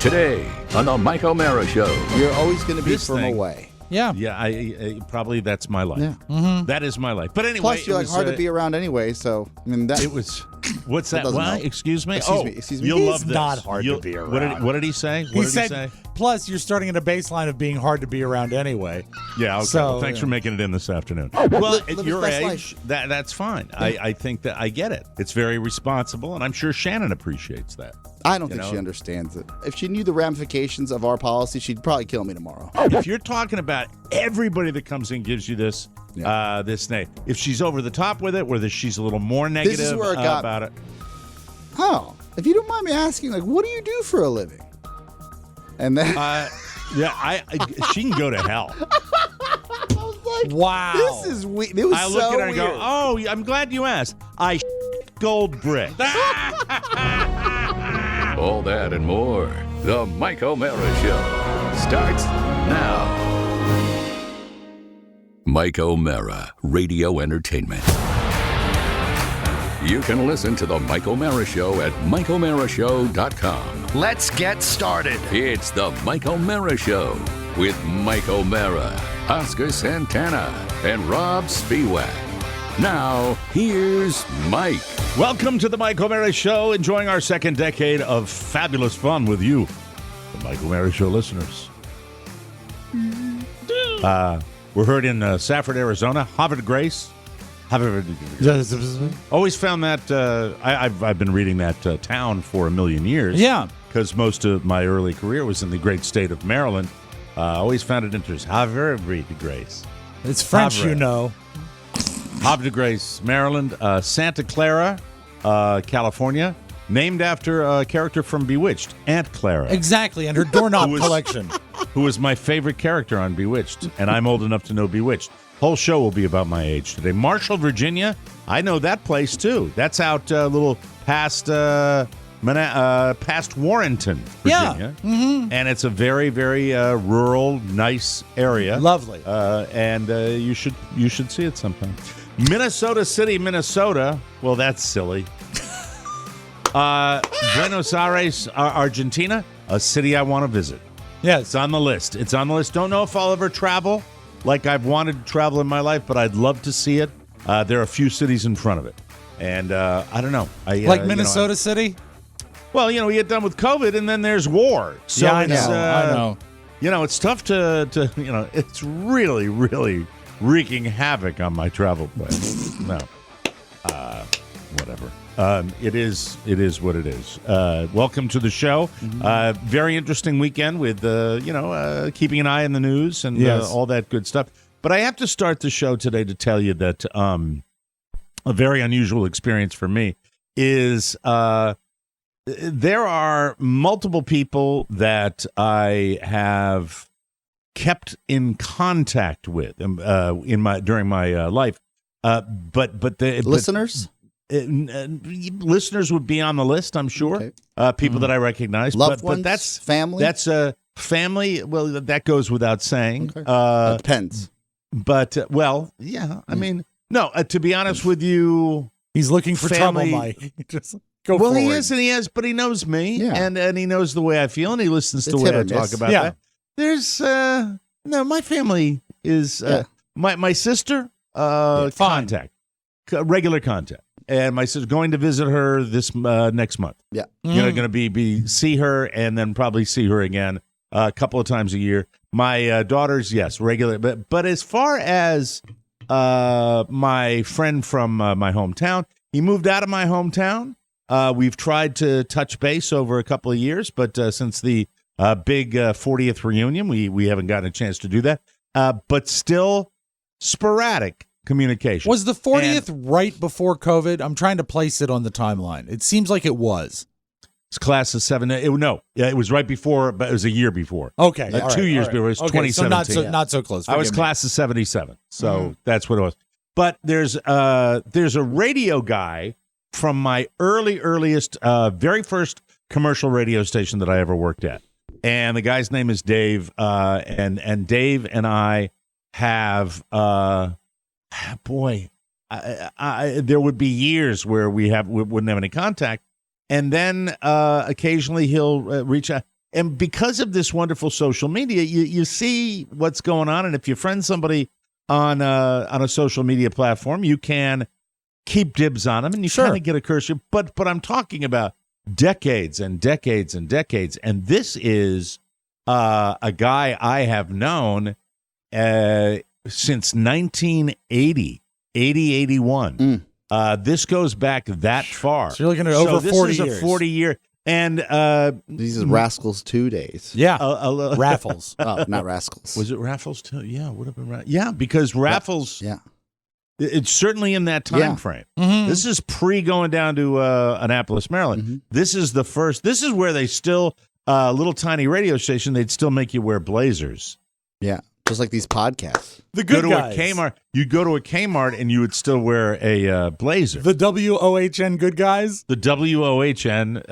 Today on the Mike O'Mara Show. You're always going to be This from thing- away. Yeah. Yeah, I probably that's my life. Yeah. Mm-hmm. That is my life. But anyway, Plus, you're it like was, hard to be around anyway. So I mean, that It was. What's That that? doesn't What? help. Excuse me. Excuse me. You'll He's love this. not hard to be What around. did he say? What He did said, he say? plus you're starting at a baseline of being hard to be around anyway. Yeah. Okay. So, well, thanks yeah. for making it in this afternoon. Well, live at his your best age, life. that's fine. I think that I get it. It's very responsible, and I'm sure Shannon appreciates that. I don't think know? she understands it. If she knew the ramifications of our policy, she'd probably kill me tomorrow. If you're talking about everybody that comes in gives you this, this name. If she's over the top with it, whether she's a little more negative This is where it got about it. Oh, if you don't mind me asking, like, what do you do for a living? And then Yeah, she can go to hell. I was like, Wow. this is weird. It was I look so at her and weird. go, "Oh, I'm glad you asked. I gold brick." All that and more. The Mike O'Mara Show starts now. Mike O'Mara, Radio Entertainment. You can listen to The Mike O'Mara Show at MikeO'MaraShow.com. Let's get started. It's The Mike O'Mara Show with Mike O'Mara, Oscar Santana, and Rob Spiewak. Now, here's Mike. Welcome to the Mike O'Mara Show, enjoying our second decade of fabulous fun with you, the Mike O'Mara Show listeners. We're heard in Safford, Arizona, Havre de Grace. Always found that, I've been reading that town for a million years. Yeah. Because most of my early career was in the great state of Maryland. Always found it interesting. Havre de Grace. It's French, Havre. you know. Havre de Grace, Maryland. Santa Clara, California. Named after a character from Bewitched, Aunt Clara. Exactly, and her doorknob Who was- collection. Who was my favorite character on Bewitched, and I'm old enough to know Bewitched. Whole show will be about my age today. Marshall, Virginia, I know that place too. That's out a little past past Warrenton, Virginia. Yeah. And it's a very, very rural, nice area. Lovely. And you should see it sometime. Minnesota City, Minnesota. Well, that's silly. Buenos Aires, Argentina, a city I want to visit. Yes. It's on the list. Don't know if I'll ever travel like I've wanted to travel in my life, but I'd love to see it. There are a few cities in front of it. And I don't know. Like Minnesota City? Well, we get done with COVID, and then there's war. So Yeah, I it's, know. It's tough to it's really, really wreaking havoc on my travel plans. No. Whatever. It is what it is. Welcome to the show. Very interesting weekend with, keeping an eye on the news and Yes. all that good stuff. But I have to start the show today to tell you that a very unusual experience for me is there are multiple people that I have kept in contact with during my life. But Listeners? Listeners would be on the list, I'm sure. Okay. People that I recognize. Loved but ones? that's Family? That's a family. Well, that goes without saying. Okay. Depends. But yeah. I mean, no. To be honest with you, He's looking for Family- trouble, Mike. Just go well, forward. he is and he is, but he knows me, Yeah. and he knows the way I feel, and he listens to the It's way hit I or talk miss. about Yeah. that. There's my family is my sister fine. contact, regular contact. And my sister's going to visit her this next month. Yeah. Going to be see her and then probably see her again a couple of times a year. My daughters, yes, regular. But as far as my friend from my hometown, he moved out of my hometown. We've tried to touch base over a couple of years, but since the big 40th reunion, we haven't gotten a chance to do that. But still sporadic communication. Was the 40th right before COVID? I'm trying to place it on the timeline. It seems like it was. It's class of 7. It was right before, but it was a year before. Okay. Like all 2 right, years all right. before. It was Okay, so 2017. not so close. I was Forgive me. class of 77. So that's what it was. But there's a radio guy from my earliest, very first commercial radio station that I ever worked at. And the guy's name is Dave. And Dave and I have, there would be years where we wouldn't have any contact. And then occasionally he'll reach out. And because of this wonderful social media, you see what's going on, and if you friend somebody on a social media platform, you can keep dibs on them, and you kind of get a cursor. But I'm talking about decades and decades and decades, and this is a guy I have known since 1980, 81. This goes back that far. So you're looking at over 40 years. This is a 40-year. And these is Rascals 2 days. Yeah, Raffles. Oh, not Rascals. Was it Raffles too? Yeah, would have been Yeah, because Raffles. Yeah. It's certainly in that time frame. Mm-hmm. This is pre going down to Annapolis, Maryland. Mm-hmm. This is the first. This is where they still little tiny radio station. They'd still make you wear blazers. Yeah, just like these podcasts. The good guys. A Kmart. You go to a Kmart and you would still wear a blazer. The WOHN good guys. The WOHN.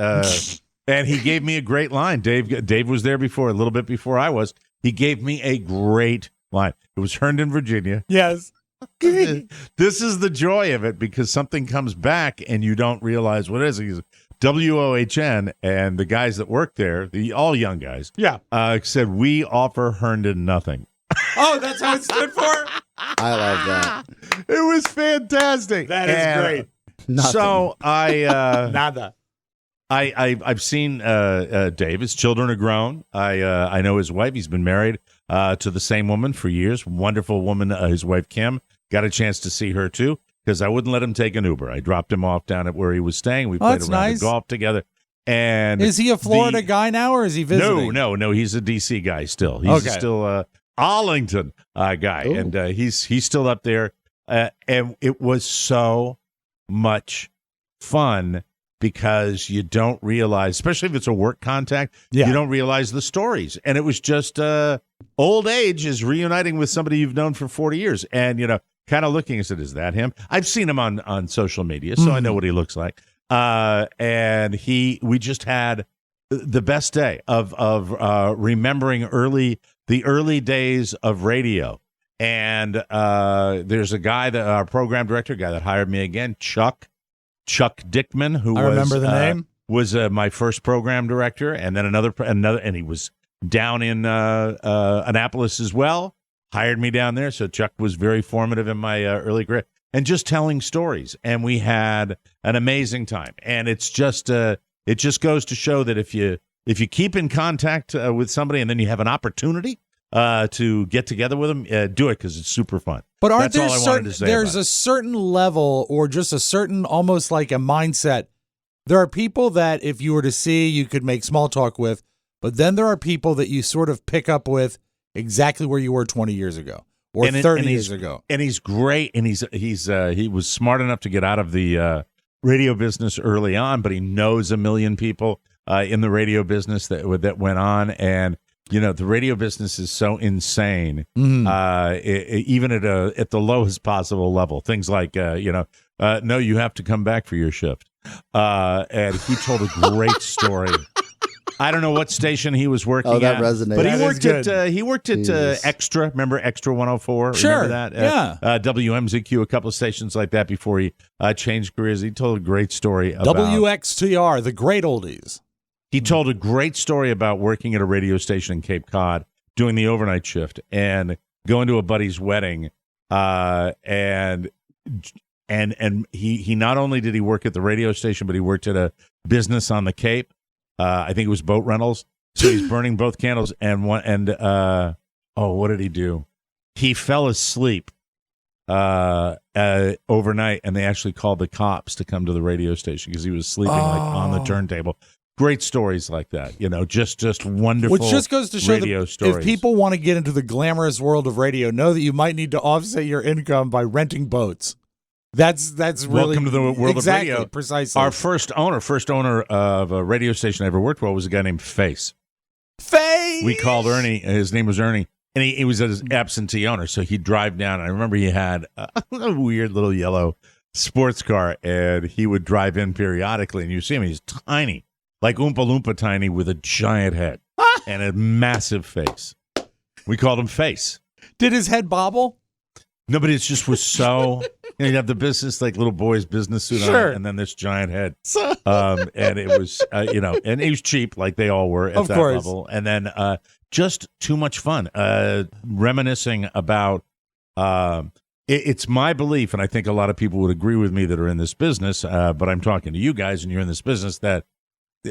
And he gave me a great line. Dave was there before, a little bit before I was. He gave me a great line. It was Herndon, Virginia. Yes. This is the joy of it, because something comes back and you don't realize what it is. He's WOHN, and the guys that work there, all young guys, said, we offer Herndon nothing. Oh, that's how it stood for? I love that. It was fantastic. That is great. Nothing. So Nada. I've seen Dave. His children are grown. I know his wife. He's been married to the same woman for years. Wonderful woman. His wife, Kim. Got a chance to see her, too, because I wouldn't let him take an Uber. I dropped him off down at where he was staying. We played around the golf together. And is he a Florida guy now, or is he visiting? No. He's a D.C. guy still. He's still Arlington guy. Ooh. And he's still up there. And it was so much fun, because you don't realize, especially if it's a work contact, you don't realize the stories. And it was just old age is reuniting with somebody you've known for 40 years. And, kind of looking and said, is that him? I've seen him on social media, so I know what he looks like. And we just had the best day of remembering the early days of radio. And there's a guy, our program director, guy that hired me again, Chuck Dickman, who I remember the name, was my first program director, and then another, and he was down in Annapolis as well. Hired me down there, so Chuck was very formative in my early career, and just telling stories. And we had an amazing time. And it's just it just goes to show that if you keep in contact with somebody, and then you have an opportunity to get together with them, do it, because it's super fun. But aren't there there's a certain level, or just a certain, almost like a mindset? There are people that if you were to see, you could make small talk with, but then there are people that you sort of pick up with exactly where you were 20 years ago or 30 years ago. And he's great, and he was smart enough to get out of the radio business early on, but he knows a million people in the radio business that went on. And the radio business is so insane, even at the lowest possible level. Things like, no, you have to come back for your shift. And he told a great story. I don't know what station he was working that at. resonates. But he worked at Extra. Remember Extra 104? Sure. Remember that? WMZQ, a couple of stations like that before he changed careers. He told a great story about WXTR, the great oldies. He told a great story about working at a radio station in Cape Cod, doing the overnight shift, and going to a buddy's wedding. And he not only did he work at the radio station, but he worked at a business on the Cape. I think it was boat rentals. So he's burning both candles. What did he do? He fell asleep overnight, and they actually called the cops to come to the radio station because he was sleeping on the turntable. Great stories like that, just wonderful. Which just goes to show that stories. If people want to get into the glamorous world of radio, know that you might need to offset your income by renting boats. That's really welcome to the world of radio. Precisely. Our first owner of a radio station I ever worked for was a guy named Face. Face. We called Ernie. His name was Ernie, and he was an absentee owner. So he'd drive down. And I remember he had a weird little yellow sports car, and he would drive in periodically. And you see him; he's tiny, like Oompa Loompa tiny, with a giant head and a massive face. We called him Face. Did his head bobble? Nobody, it just was so. You have the business, like little boy's business suit Sure. on, and then this giant head. And it was, and he was cheap, like they all were at Of that course. level. And then just too much fun. Reminiscing about. It's my belief, and I think a lot of people would agree with me that are in this business. But I'm talking to you guys, and you're in this business that.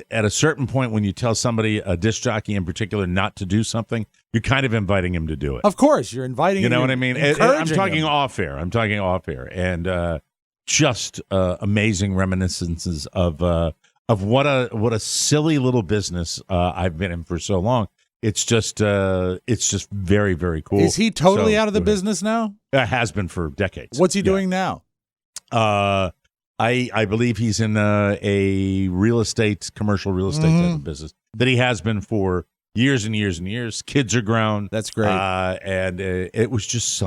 At a certain point, when you tell somebody, a disc jockey in particular, not to do something, you're kind of inviting him to do it. Of course, you're inviting. You know what I mean? I'm encouraging talking him. off air. And just amazing reminiscences of what a silly little business I've been in for so long. It's just very, very cool. Is he totally So, out of the go ahead. business now? Has been for decades. What's he doing now? I believe he's in a commercial real estate type of business that he has been for years and years and years. Kids are grown. That's great. And it was just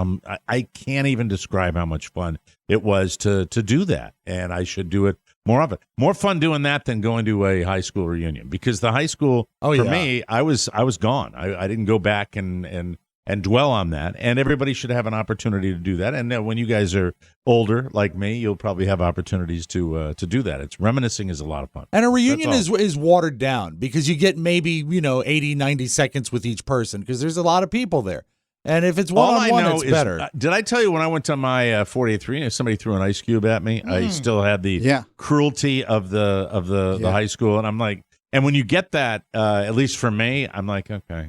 I can't even describe how much fun it was to do that. And I should do it more often. More fun doing that than going to a high school reunion, because the high school, for me, I was gone. I didn't go back and dwell on that, and everybody should have an opportunity to do that. And when you guys are older, like me, you'll probably have opportunities to do that. It's reminiscing is a lot of fun. And a reunion That's all. is watered down because you get maybe 80, 90 seconds with each person because there's a lot of people there. And if it's one-on-one, it's better. Did I tell you when I went to my 40th reunion, somebody threw an ice cube at me? I still had the cruelty of the high school, and I'm like, and when you get that, at least for me, I'm like, okay,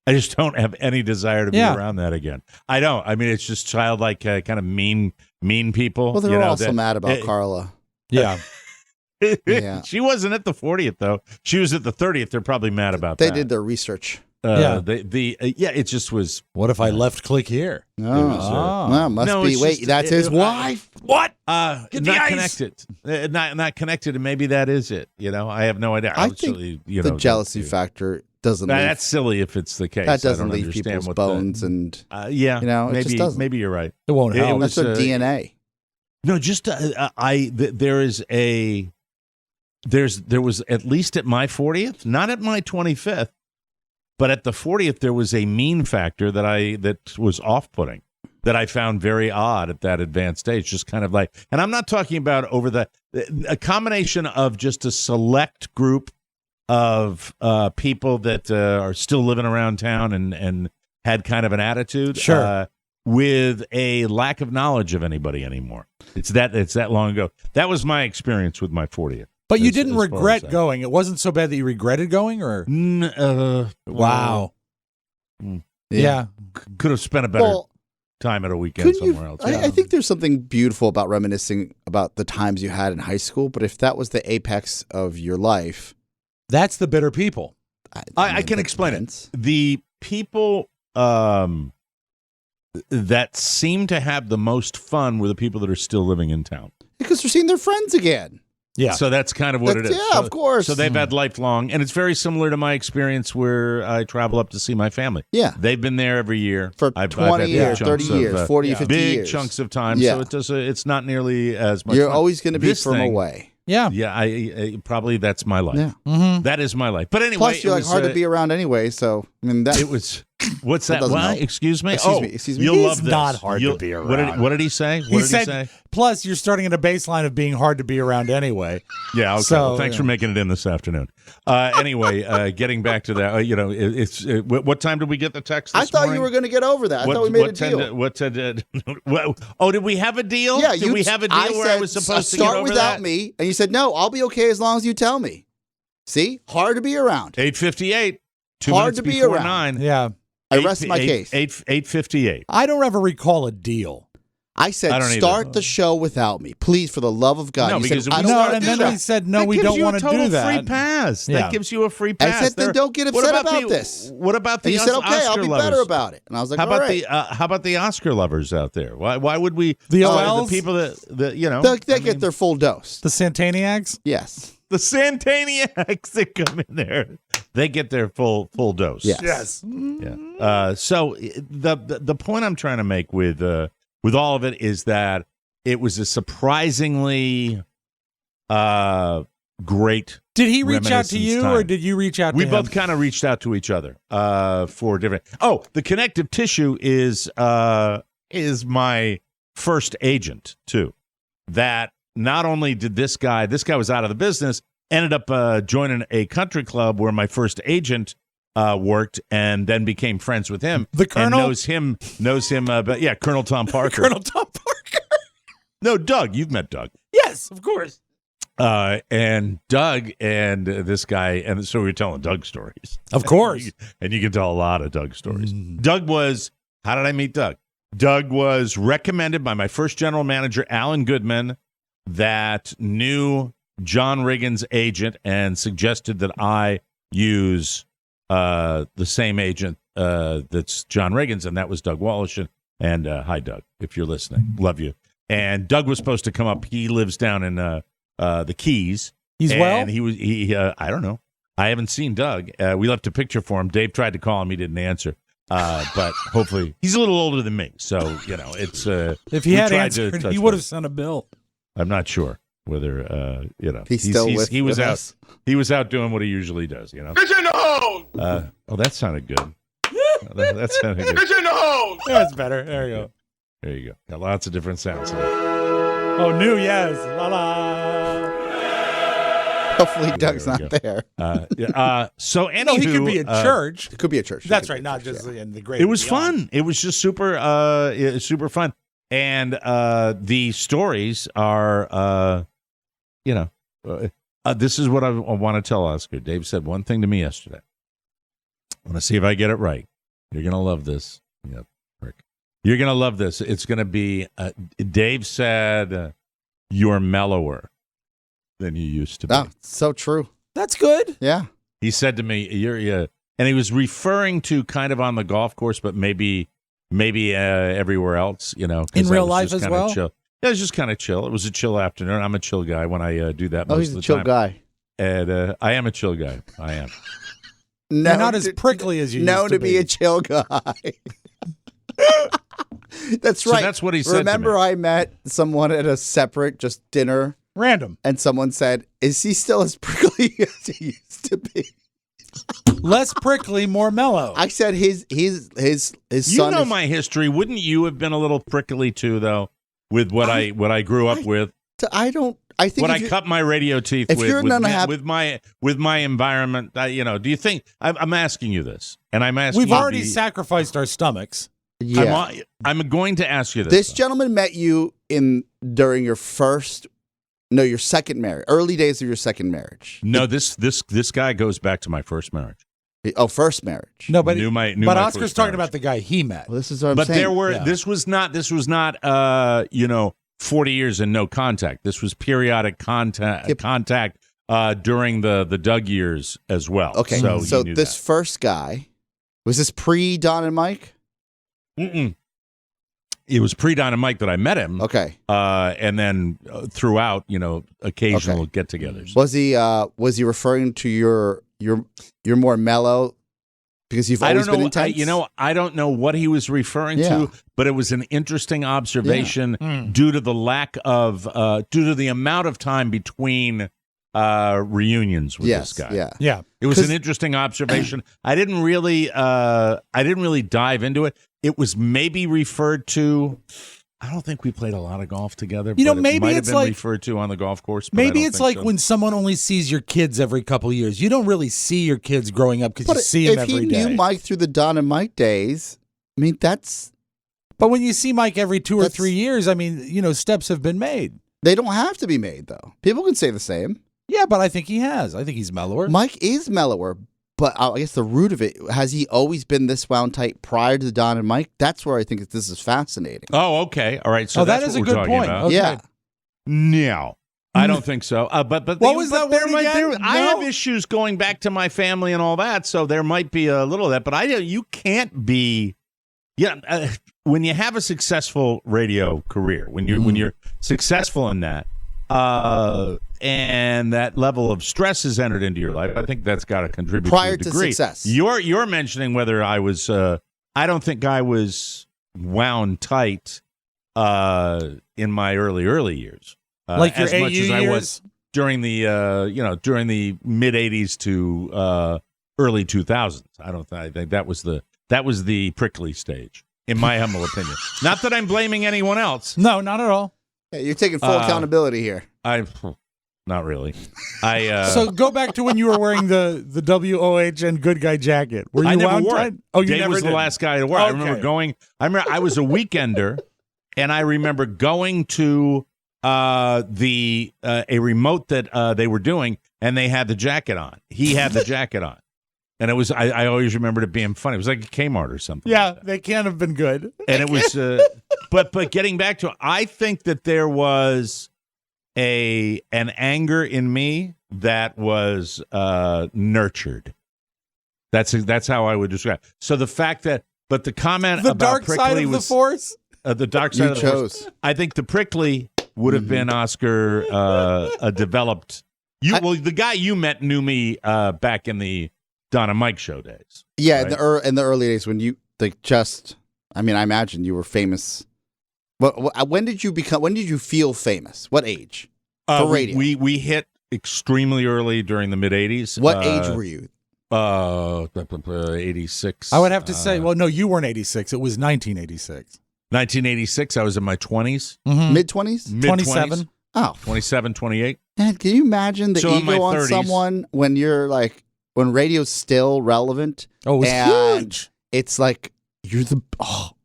I just don't have any desire to be around that again. I don't. I mean, it's just childlike, kind of mean people. Well, they were also mad about Carla. Yeah. Yeah. She wasn't at the 40th, though. She was at the 30th. They're probably mad about They that. did their research. It just was. What if I left click here? Well, must be. Wait, that's his wife? What? Get the not ice. connected. Not connected, and maybe that is it. I have no idea. I think the jealousy factor doesn't leave. That's silly if it's the case. That doesn't I don't leave understand people's what bones and it just maybe doesn't. maybe you're right. It won't help. That's their DNA. No, just there was at least at my 40th, not at my 25th, but at the 40th there was a mean factor that was off-putting, that I found very odd at that advanced age. Just kind of like, and I'm not talking about a combination of just a select group of people that are still living around town and had kind of an attitude. Sure. With a lack of knowledge of anybody anymore. It's that long ago. That was my experience with my 40th. But you as didn't far as regret that. going. It wasn't so bad that you regretted going, or wow. Yeah. Could have spent a better time at a weekend somewhere else. I think there's something beautiful about reminiscing about the times you had in high school, but if that was the apex of your life, that's the bitter people. I can explain it. The people that seem to have the most fun were the people that are still living in town. Because they're seeing their friends again. Yeah. So that's kind of what it is. Yeah, of course. So they've had lifelong, and it's very similar to my experience where I travel up to see my family. Yeah. They've been there every year. For 20 years, 30 years, 40, 50 big years. chunks of time. Yeah. So it's not nearly as much You're fun. always going to be This from thing- away. Yeah. Yeah, I probably that's my life. Yeah. Mm-hmm. That is my life. But anyway, Plus, you're it like was, hard to be around anyway, so, I mean, that... It was... What's that? doesn't Why? help. Excuse me? Excuse me. You'll He's love this. not hard to be around. What did he say? He said, plus you're starting at a baseline of being hard to be around anyway. Yeah, okay. So, Well, thanks for making it in this afternoon. Anyway, getting back to that, it's what time did we get the text this I thought morning? you were going to get over that. I thought we made a deal. Did we have a deal? Yeah, did we have a deal where I was supposed to get start over without that? me, and you said, no, I'll be okay as long as you tell me. See? Hard to be around. 8:58. 2 Hard minutes to be before around. 9. Yeah. I rest my case. 8:58. I don't ever recall a deal. I said, I don't either. start the show without me. Please, for the love of God. No, You because said, if I we don't No, want to and do then that. we said, no, we That don't gives you want a to total do that. free pass. Yeah. That gives you a free I pass. said, then don't get upset about this. What about the And you said, okay, I'll Oscar be lovers? better about it. And I was like, How all about right. how about the Oscar lovers out there? Why would we? The the OLs? people that They get their full dose. The Santaniacs? Yes. the Santaniacs that come in there, they get their full dose. Yes. Yeah. So the point I'm trying to make with all of it is that it was a surprisingly great. Did he reach out to you, time. or did you reach out to We him? both kind of reached out to each other for different. Oh, the connective tissue is is my first agent too. That not only did this guy was out of the business, ended up joining a country club where my first agent worked, and then became friends with him. The Colonel and knows him. But yeah, Colonel Tom Parker. Colonel Tom Parker. No, Doug. You've met Doug. Yes, of course. And Doug and this guy, and so we were telling Doug stories. Of course. And you can tell a lot of Doug stories. Doug was, how did I meet Doug? Doug was recommended by my first general manager, Alan Goodman, that knew John Riggins' agent and suggested that I use the same agent that's John Riggins, and that was Doug Wallish. And hi, Doug, if you're listening. Love you. And Doug was supposed to come up. He lives down in the Keys. He's and he I don't know. I haven't seen Doug. We left a picture for him. Dave tried to call him. He didn't answer. But hopefully he's a little older than me. So, it's if he had answered, he would have sent a bill. I'm not sure whether He's still with out. us. He was out doing what he usually does, Get in the hole! Oh, that sounded good. That sounded good. Get in the hole! That's better. There you go. There you go. Got lots of different sounds. Oh, new, yes. La la. Hopefully Doug's not there. So anywho, No, he could be in church. It could be a church. That's right, not just in the great. It was fun. It was just super fun. And the stories are, this is what I want to tell Oscar. Dave said one thing to me yesterday. I want to see if I get it right. You're going to love this. Yep, Rick. You're going to love this. It's going to be, Dave said, you're mellower than you used to be. Oh, so true. That's good. Yeah. He said to me, and he was referring to kind of on the golf course, but maybe everywhere else, in real life as well. Chill. Yeah, it was just kind of chill. It was a chill afternoon. I'm a chill guy when I do that. Oh, most he's of a the chill time. guy. And I am a chill guy. I am. No, You're not as prickly as you used to be a chill guy. That's right. So that's what he said. Remember, to me. I met someone at a separate just dinner, Random, and someone said, "Is he still as prickly as he used to be?" less prickly, more mellow. I said his son. You know my history. Wouldn't you have been a little prickly too, though, with what I grew up with? I don't. I think when I cut my radio teeth with my environment, do you think I'm asking you this? And I'm asking. We've already sacrificed our stomachs. Yeah. I'm going to ask you this. This gentleman met you during your second marriage, early days of your second marriage. No, this guy goes back to my first marriage. Oh, first marriage. No, but but Oscar's talking about the guy he met. Well, this is what I'm saying. This was not 40 years and no contact. This was periodic contact during the Doug years as well. Okay, so this first guy, was this pre-Don and Mike? Mm-mm. It was pre-Don and Mike that I met him. Okay. And then throughout, occasional get-togethers. Was he referring to your more mellow because you've always been intense? I don't know what he was referring to, but it was an interesting observation due to the due to the amount of time between reunions with this guy. Yeah. It was an interesting observation. I didn't really dive into it. It was maybe referred to. I don't think we played a lot of golf together. But maybe it might it's have been like referred to on the golf course. But maybe it's like when someone only sees your kids every couple of years. You don't really see your kids growing up because you see them every day. If he knew Mike through the Don and Mike days, I mean that's. But when you see Mike every 2 or 3 years, I mean, steps have been made. They don't have to be made though. People can say the same. Yeah, but I think he has. I think he's mellower. Mike is mellower, but I guess the root of it, has he always been this wound tight prior to the Don and Mike? That's where I think this is fascinating. Oh, okay. All right. So that is a good point. About. Okay. Yeah. No, I don't think so. But what was that word again? I have issues going back to my family and all that, so there might be a little of that. But you can't be. Yeah, when you have a successful radio career, when you're successful in that, and that level of stress has entered into your life, I think that's got to contribute prior to a degree. Success. You're mentioning whether I was. I don't think I was wound tight in my early years, like your as much as years? I was during the during the mid '80s to early 2000s. I think that was the prickly stage. in my humble opinion. Not that I'm blaming anyone else. No, not at all. Hey, you're taking full accountability here. Not really. So go back to when you were wearing the WOHN good guy jacket. Were you I never wound wore tight? it. Oh, you Dave never was did. the last guy to wear it. Okay. I remember I was a weekender, and I remember going to a remote that they were doing, and they had the jacket on. He had the jacket on. And it was, I always remembered it being funny. It was like a Kmart or something. Yeah, they can't have been good. And it was, but getting back to it, I think that there was an anger in me that was nurtured. That's how I would describe it. So the fact that, but the comment The about dark prickly side of was, the force? the dark side You of the chose. force. I think the prickly would have been Oscar developed. The guy you met knew me back in the Don and Mike show days. Yeah, right? in the early days when you I imagine you were famous. When did you feel famous? What age? For radio. We hit extremely early during the mid 80s. What age were you? 86. I would have to say, well, no, you weren't 86. It was 1986. 1986, I was in my 20s. Mm-hmm. Mid 20s? Mid 27. Oh. 27, 28. Man, can you imagine the So in my ego on 30s. someone when you're like, when radio's still relevant? Oh, it was and huge. It's like,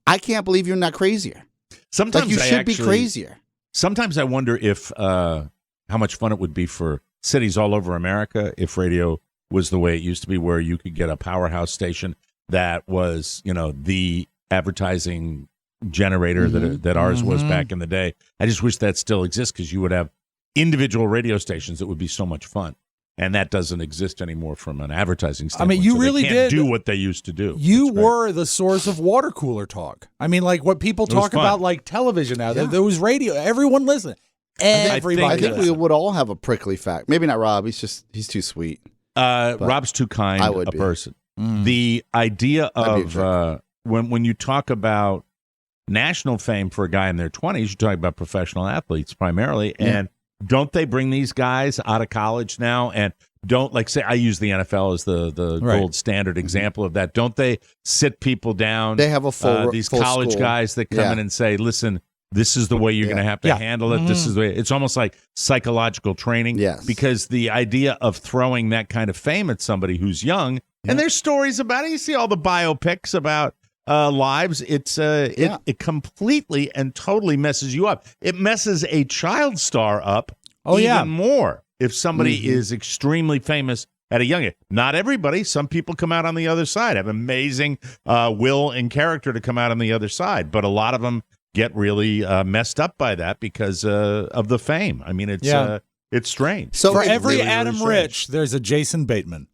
I can't believe you're not crazier. Sometimes Like you should be crazier. Sometimes I wonder if how much fun it would be for cities all over America if radio was the way it used to be, where you could get a powerhouse station that was, the advertising generator that ours was back in the day. I just wish that still exists, because you would have individual radio stations that would be so much fun. And that doesn't exist anymore from an advertising standpoint. I mean, you so really they can't did do what they used to do. You That's right. were the source of water cooler talk. I mean, like what people talk fun. about, like television now. Yeah. There was radio. Everyone listened. Everybody. I think we listened. would all have a prickly fact. Maybe not Rob. He's too sweet. Rob's too kind I would a be. person. Mm. The idea I'd be a of jerk. when you talk about national fame for a guy in their 20s, you're talking about professional athletes primarily. Yeah. And don't they bring these guys out of college now? And don't, like, say, I use the NFL as the Right. gold standard example of that. Don't they sit people down? They have a full these full college school. guys that come Yeah. in and say, listen, this is the way you're going to have to Yeah. handle it. This is the way. It's almost like psychological training. Yes. Because the idea of throwing that kind of fame at somebody who's young, and there's stories about it. You see all the biopics about lives. It completely and totally messes you up. It messes a child star up even more if somebody is extremely famous at a young age. Not everybody. Some people come out on the other side, have amazing will and character to come out on the other side. But a lot of them get really messed up by that because of the fame. I mean, it's strange. So For it every really, Adam really Rich, there's a Jason Bateman.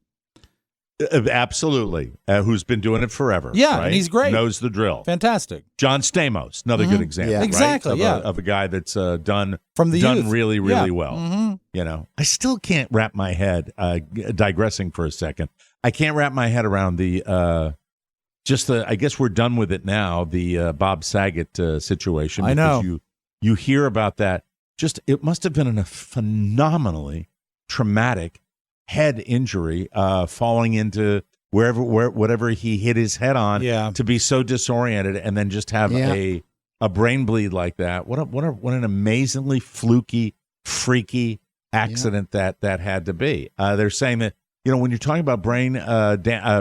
Absolutely. Who's been doing it forever. Yeah, right? and he's great. Knows the drill. Fantastic. John Stamos, another good example. Yeah. Right? Exactly, Of yeah. of a guy that's done From the done youth. really, really Yeah. well. Mhm. I still can't wrap my head, digressing for a second, I can't wrap my head around I guess we're done with it now, the Bob Saget situation. I know. Because you hear about that. It must have been a phenomenally traumatic head injury, falling into whatever he hit his head on, to be so disoriented and then just have a brain bleed like that. What an amazingly fluky, freaky accident that had to be. They're saying that, when you're talking about brain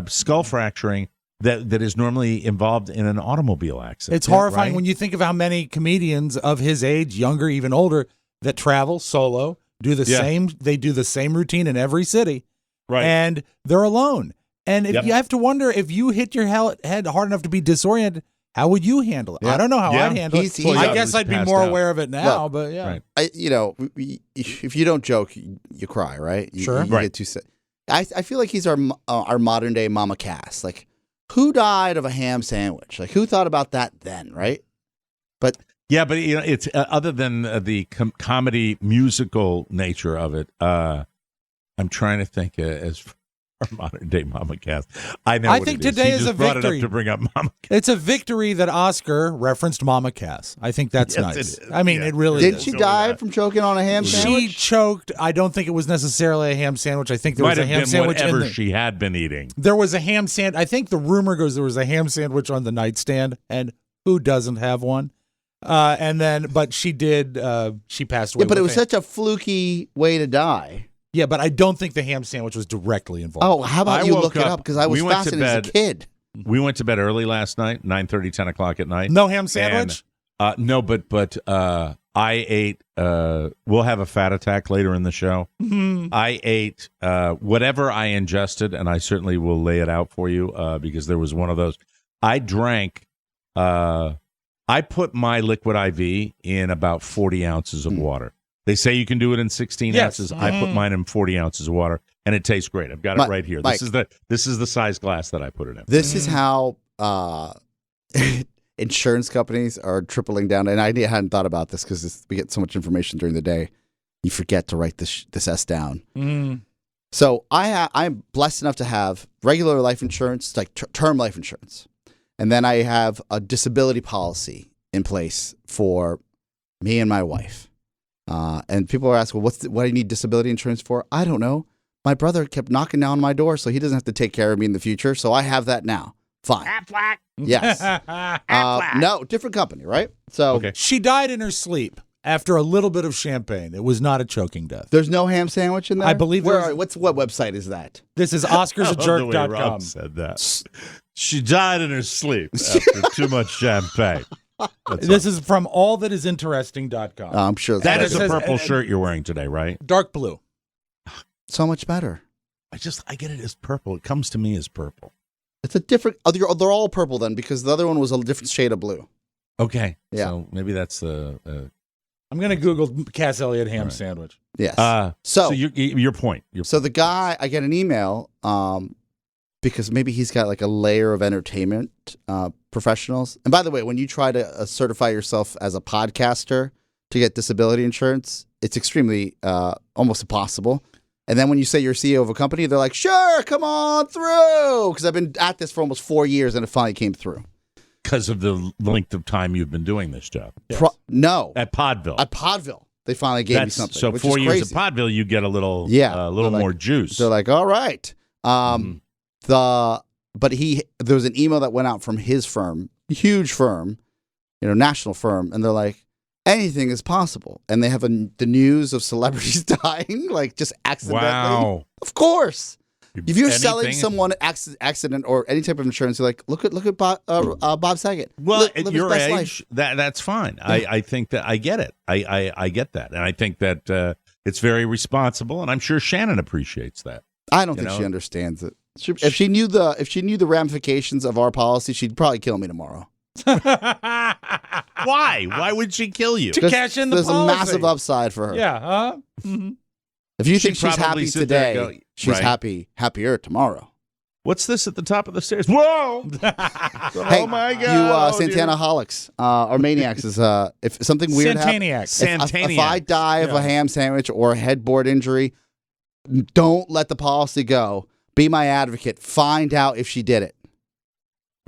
skull fracturing, that is normally involved in an automobile accident. It's horrifying right? when you think of how many comedians of his age, younger, even older, that travel solo, do the same. They do the same routine in every city, Right. and they're alone. And if Yep. you have to wonder, if you hit your head hard enough to be disoriented, how would you handle it? Yeah. I don't know how Yeah. I'd handle He's- it. he's- I guess I'd be passed more out. aware of it now, Look, but yeah. Right. If you don't joke, you cry, right? Sure. You Right. get too sick. I feel like he's our modern day Mama Cass. Like, who died of a ham sandwich? Like, who thought about that then, right? But Yeah, but it's other than the comedy musical nature of it. I'm trying to think as modern day Mama Cass. I know. I what think it is. today He is just a brought it victory. up to bring up Mama Cass. It's a victory that Oscar referenced Mama Cass. I think that's Yes, nice. it is. I mean, Yeah. it really Did is. she Go with die that. from choking on a ham She sandwich? choked. I don't think it was necessarily a ham sandwich. I think there Might was a have ham been sandwich. whatever she had been eating. There was a ham sandwich. I think the rumor goes there was a ham sandwich on the nightstand, and who doesn't have one? But she did. She passed away. Yeah, but it with was ham. such a fluky way to die. Yeah, but I don't think the ham sandwich was directly involved. Oh, how about I you woke look it up- up? Because I was we went to fascinated as a bed- kid. We went to bed early last night, 9:30, 10 o'clock at night. No ham sandwich. And, no, but I ate. We'll have a fat attack later in the show. Mm-hmm. I ate whatever I ingested, and I certainly will lay it out for you because there was one of those. I drank. I put my liquid IV in about 40 ounces of water. They say you can do it in 16 Yes. ounces. I put mine in 40 ounces of water, and it tastes great. I've got it right here. Mike. This is the size glass that I put it in. This is how insurance companies are tripling down. And I hadn't thought about this because we get so much information during the day. You forget to write this S down. Mm. So I'm blessed enough to have regular life insurance, like term life insurance. And then I have a disability policy in place for me and my wife. And people are asking, well, what do you need disability insurance for? I don't know. My brother kept knocking down my door, so he doesn't have to take care of me in the future. So I have that now. Fine. Yes. No, different company, right? So Okay. She died in her sleep after a little bit of champagne. It was not a choking death. there's no ham sandwich in there? I believe Where there's- what website is that? This is I love the way OscarsAJerk.com. Rob said that. She died in her sleep after too much champagne. This is from allthatisinteresting.com. I'm sure That And is it a says- purple and- shirt you're wearing today, right? Dark blue. so much better. I get it as purple. It comes to me as purple. It's a different. Oh, they're all purple then, because the other one was a different shade of blue. Okay. Yeah. So maybe that's the. I'm going to Google Cass Elliott ham Right. sandwich. Yes. So so your point. so the guy, I get an email because maybe he's got like a layer of entertainment professionals. And by the way, when you try to certify yourself as a podcaster to get disability insurance, it's extremely almost impossible. And then when you say you're CEO of a company, they're like, sure, come on through. Because I've been at this for almost 4 years and it finally came through. Because of the length of time you've been doing this job. No. At Podville. At Podville, they finally gave me something. So which 4 is years crazy. at Podville, you get a little, Yeah. little They're more like- juice. They're like, all right. There was an email that went out from his firm, huge firm, national firm, and they're like, anything is possible. And they have the news of celebrities dying, like just accidentally. Wow. Of course. If you're selling Anything- someone accident or any type of insurance, you're like, look at Bob Saget. Well, Live at his your best age, life. that's fine. I think that I get it. I get that, and I think that it's very responsible, and I'm sure Shannon appreciates that. I don't think she understands it. If she knew the ramifications of our policy, she'd probably kill me tomorrow. Why? Why would she kill you? To cash in the There's policy. a massive upside for her. Yeah, huh? Mm-hmm. If you She'd think she's probably happy sit there today, and go, she's right. happier tomorrow. What's this at the top of the stairs? Whoa! Hey, oh my you God! Santaniacs or maniacs is if something weird happens. Santaniacs. If I die of a ham sandwich or a headboard injury, don't let the policy go. Be my advocate. Find out if she did it.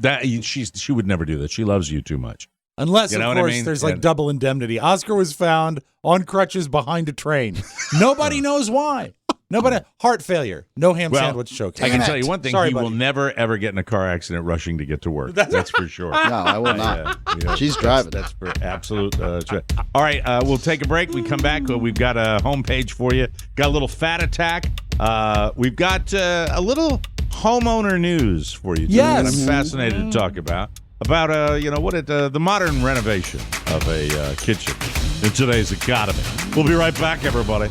That she would never do that. She loves you too much. Unless, You know of what I course, mean? there's like And- double indemnity. Oscar was found on crutches behind a train. Nobody knows why. Nobody. Heart failure. No ham sandwich choking. I can Damn tell it. you one thing: Sorry, he will buddy. never ever get in a car accident rushing to get to work. That's for sure. No, I will not. She's driving. That's for absolute. All right, we'll take a break. We come back. We've got a homepage for you. Got a little fat attack. We've got a little homeowner news for you. Today Yes. that I'm fascinated to talk about the modern renovation of a kitchen in today's economy. We'll be right back, everybody.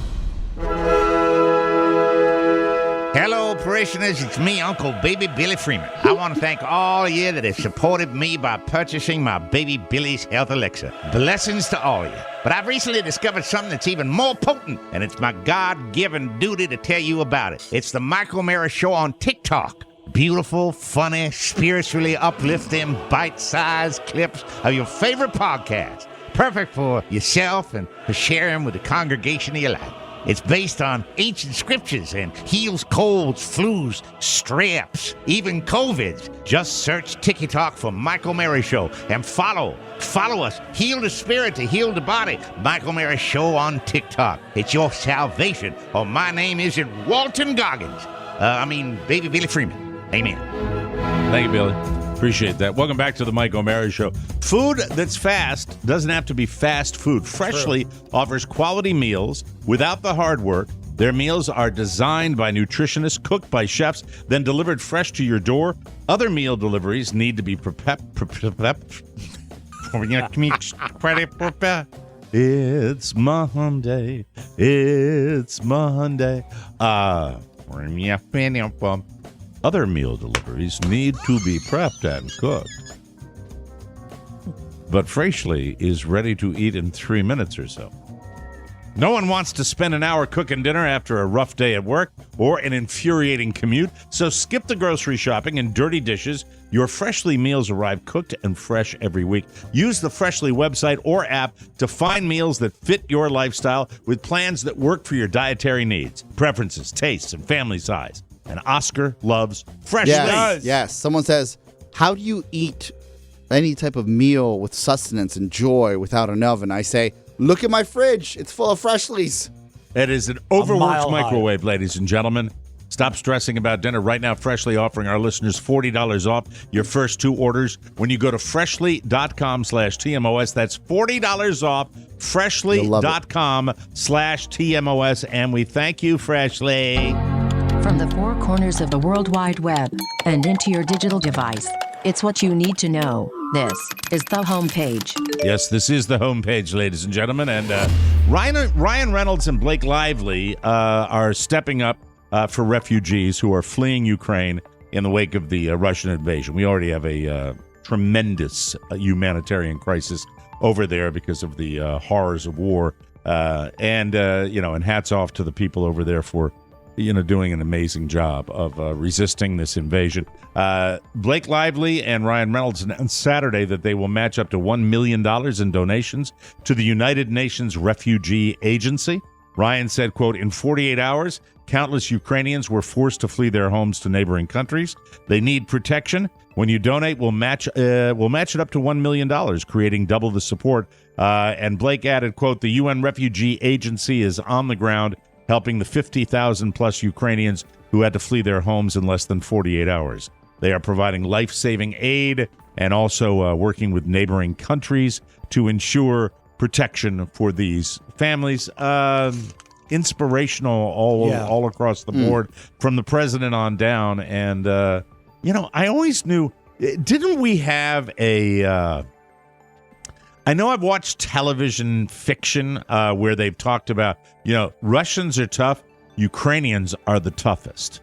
Hello, parishioners. It's me, Uncle Baby Billy Freeman. I want to thank all of you that have supported me by purchasing my Baby Billy's Health Elixir. Blessings to all of you. But I've recently discovered something that's even more potent, and it's my God-given duty to tell you about it. It's the Mike O'Mara Show on TikTok. Beautiful, funny, spiritually uplifting, bite-sized clips of your favorite podcast. Perfect for yourself and for sharing with the congregation of your life. It's based on ancient scriptures and heals colds, flus, straps, even COVIDs. Just search TikTok for Michael Mary Show and follow us. Heal the spirit to heal the body. Michael Mary Show on TikTok. It's your salvation. Or my name isn't Walton Goggins. Baby Billy Freeman. Amen. Thank you, Billy. Appreciate that. Welcome back to the Mike O'Mara Show. Food that's fast doesn't have to be fast food. Freshly offers quality meals without the hard work. Their meals are designed by nutritionists, cooked by chefs, then delivered fresh to your door. Other meal deliveries need to be prepped. It's Monday. It's Monday. Other meal deliveries need to be prepped and cooked. But Freshly is ready to eat in 3 minutes or so. No one wants to spend an hour cooking dinner after a rough day at work or an infuriating commute, so skip the grocery shopping and dirty dishes. Your Freshly meals arrive cooked and fresh every week. Use the Freshly website or app to find meals that fit your lifestyle with plans that work for your dietary needs, preferences, tastes, and family size. And Oscar loves Freshly. Yes. Someone says, how do you eat any type of meal with sustenance and joy without an oven? I say, look at my fridge. It's full of Freshlies. It is an overworked microwave, ladies and gentlemen. Stop stressing about dinner. Right now, Freshly offering our listeners $40 off your first 2 orders when you go to freshly.com/TMOS. That's $40 off, freshly.com/TMOS. And we thank you, Freshly. From the 4 corners of the World Wide Web and into your digital device, it's what you need to know. This is the homepage. Yes, this is the homepage, ladies and gentlemen. And Ryan Reynolds and Blake Lively are stepping up for refugees who are fleeing Ukraine in the wake of the Russian invasion. We already have a tremendous humanitarian crisis over there because of the horrors of war. And hats off to the people over there for doing an amazing job of resisting this invasion. Blake Lively and Ryan Reynolds announced Saturday that they will match up to $1 million in donations to the United Nations Refugee Agency. Ryan said, quote, in 48 hours, countless Ukrainians were forced to flee their homes to neighboring countries. They need protection. When you donate, we'll match it up to $1 million, creating double the support. And Blake added, quote, the UN Refugee Agency is on the ground helping the 50,000 plus Ukrainians who had to flee their homes in less than 48 hours. They are providing life-saving aid and also working with neighboring countries to ensure protection for these families. Inspirational all across the board from the president on down. And, I always knew, didn't we have a... I know I've watched television fiction where they've talked about, Russians are tough, Ukrainians are the toughest.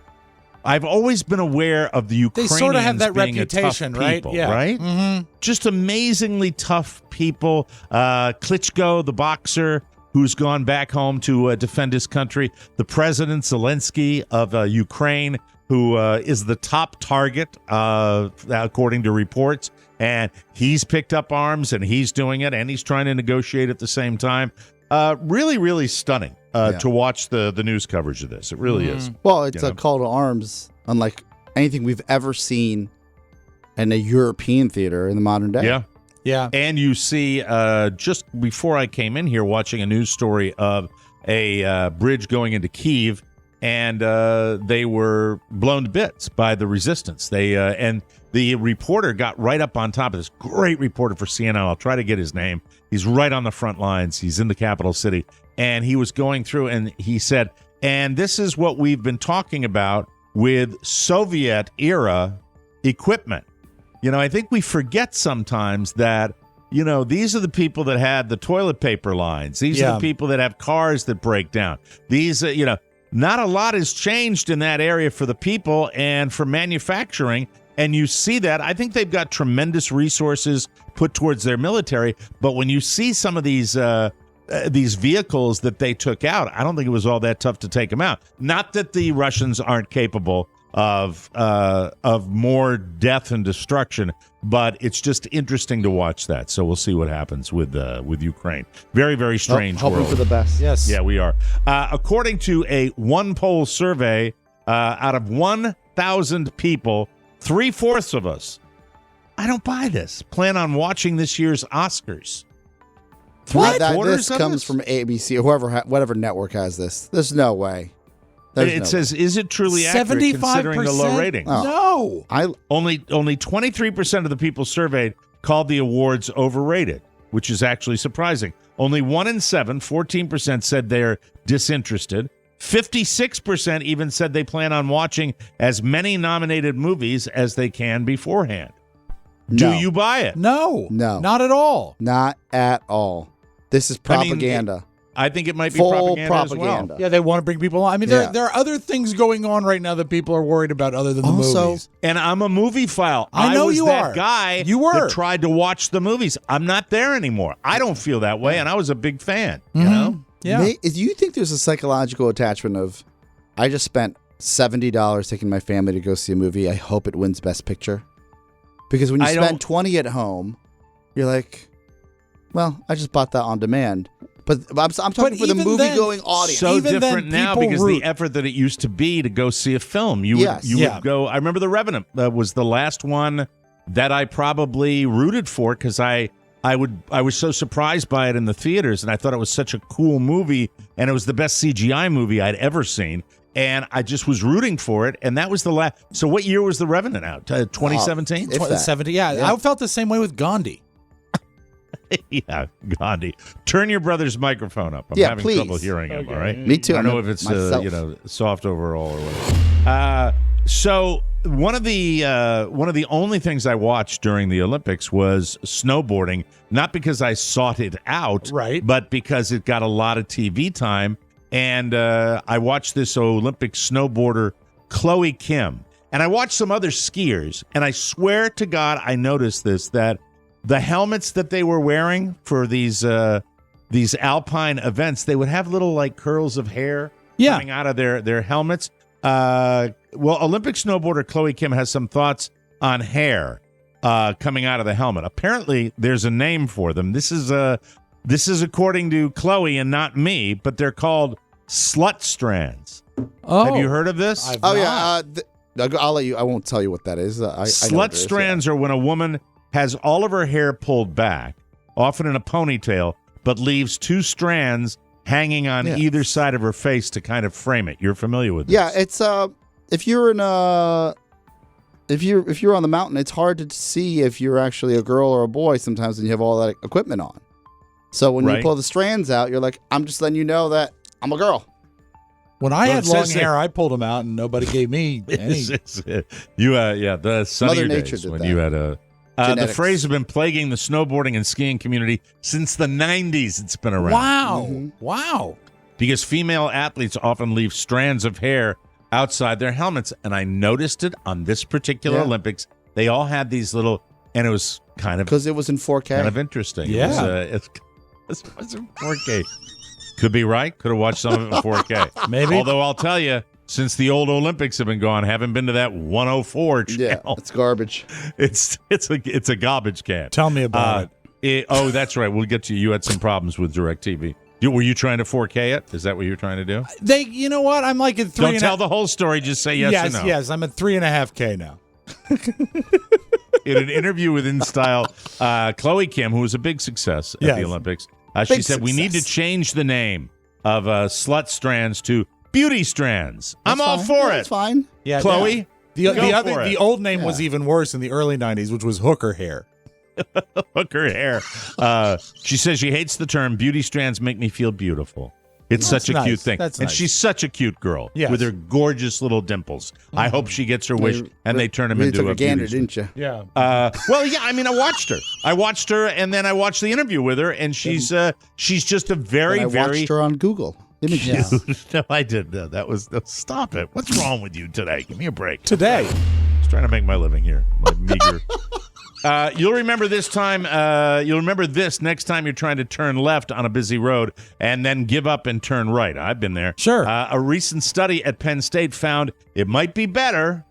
I've always been aware of the Ukrainians. They sort of have that reputation, right? People, yeah. Right? Mm-hmm. Just amazingly tough people. Klitschko, the boxer, who's gone back home to defend his country. The President Zelensky of Ukraine, who is the top target, according to reports. And he's picked up arms, and he's doing it, and he's trying to negotiate at the same time. Really, really stunning to watch the news coverage of this. It really is. Well, it's a call to arms, unlike anything we've ever seen in a European theater in the modern day. Yeah. Yeah. And you see, just before I came in here, watching a news story of a bridge going into Kyiv, and they were blown to bits by the resistance. And the reporter got right up on top of this. Great reporter for CNN. I'll try to get his name. He's right on the front lines. He's in the capital city. And he was going through, and he said, and this is what we've been talking about with Soviet-era equipment. I think we forget sometimes that, these are the people that had the toilet paper lines. These are the people that have cars that break down. These, not a lot has changed in that area for the people and for manufacturing. And you see that. I think they've got tremendous resources put towards their military. But when you see some of these vehicles that they took out, I don't think it was all that tough to take them out. Not that the Russians aren't capable of more death and destruction. But it's just interesting to watch that. So we'll see what happens with Ukraine. Very, very strange Hoping world. for the best. Yes. Yeah, we are. According to a one poll survey, out of 1,000 people, 3/4 of us, I don't buy this, plan on watching this year's Oscars. This comes from ABC or whatever network has this. There's no way. It says, is it truly accurate 75%? considering the low ratings? No. Only 23% of the people surveyed called the awards overrated, which is actually surprising. Only 1 in 7, 14%, said they're disinterested. 56% even said they plan on watching as many nominated movies as they can beforehand. No. Do you buy it? No. No. Not at all. Not at all. This is propaganda. I think it might be Full propaganda as well. Yeah, they want to bring people on. I mean, there are other things going on right now that people are worried about other than the movies. And I'm a movie file. I know was you that are. guy You were. that tried to watch the movies. I'm not there anymore. I don't feel that way, and I was a big fan. You know? Yeah. Do you think there's a psychological attachment of, I just spent $70 taking my family to go see a movie. I hope it wins Best Picture. Because when you spend $20 at home, you're like, well, I just bought that on demand. But I'm talking for the movie-going audience. So Even different then, now people because the effort that it used to be to go see a film. You would go. I remember The Revenant was the last one that I probably rooted for because I was so surprised by it in the theaters, and I thought it was such a cool movie, and it was the best CGI movie I'd ever seen. And I just was rooting for it, and that was the last. So what year was The Revenant out? 2017? 70. Yeah, I felt the same way with Gandhi. Yeah, Gandhi. Turn your brother's microphone up. I'm having trouble hearing him, all right? Me too. I don't know if it's soft overall or whatever. So one of the only things I watched during the Olympics was snowboarding, not because I sought it out, right, but because it got a lot of TV time. And I watched this Olympic snowboarder, Chloe Kim, and I watched some other skiers, and I swear to God I noticed this, that the helmets that they were wearing for these alpine events, they would have little like curls of hair coming out of their helmets. Well, Olympic snowboarder Chloe Kim has some thoughts on hair coming out of the helmet. Apparently, there's a name for them. This is according to Chloe and not me, but they're called slut strands. Oh, have you heard of this? I'll let you. I won't tell you what that is. Slut strands are when a woman has all of her hair pulled back, often in a ponytail, but leaves 2 strands hanging on either side of her face to kind of frame it. You're familiar with this? Yeah, it's if you're on the mountain, it's hard to see if you're actually a girl or a boy sometimes when you have all that equipment on. So when you pull the strands out, you're like, I'm just letting you know that I'm a girl. When I had long hair, I pulled them out, and nobody gave me any. The sunnier Mother Nature days did when that. you had a. The phrase has been plaguing the snowboarding and skiing community since the 90s. It's been around. Wow. Mm-hmm. Wow. Because female athletes often leave strands of hair outside their helmets. And I noticed it on this particular Olympics. They all had these little, and it was kind of. Because it was in 4K. Kind of interesting. Yeah. It was in 4K. Could be right. Could have watched some of it in 4K. Maybe. Although I'll tell you, since the old Olympics have been gone, haven't been to that 104 channel. Yeah, it's garbage. It's a garbage can. Tell me about it. Oh, that's right. We'll get to you. You had some problems with DirecTV. Were you trying to 4K it? Is that what you're trying to do? You know what? I'm like at 3. Don't tell the whole story. Just say yes or no. Yes, I'm at 3.5K now. In an interview with InStyle, Chloe Kim, who was a big success at the Olympics, she said, we need to change the name of Slut Strands to Beauty Strands. I'm all for it. That's fine. Yeah, Chloe, the old name was even worse in the early 90s, which was hooker hair. Hooker hair. She says she hates the term beauty strands make me feel beautiful. It's such a cute thing. That's and nice. she's such a cute girl Yes. with her gorgeous little dimples. I hope she gets her wish and they turn them really into took a a gander, beauty didn't you? Yeah. Well, yeah, I mean, I watched her and then I watched the interview with her, and she's just a very, And I very. watched her on Google Images. No, I did. Stop it. What's wrong with you today? Give me a break. Today. Just trying to make my living here. My meager You'll remember this time. You'll remember this next time you're trying to turn left on a busy road and then give up and turn right. I've been there. Sure. A recent study at Penn State found it might be better.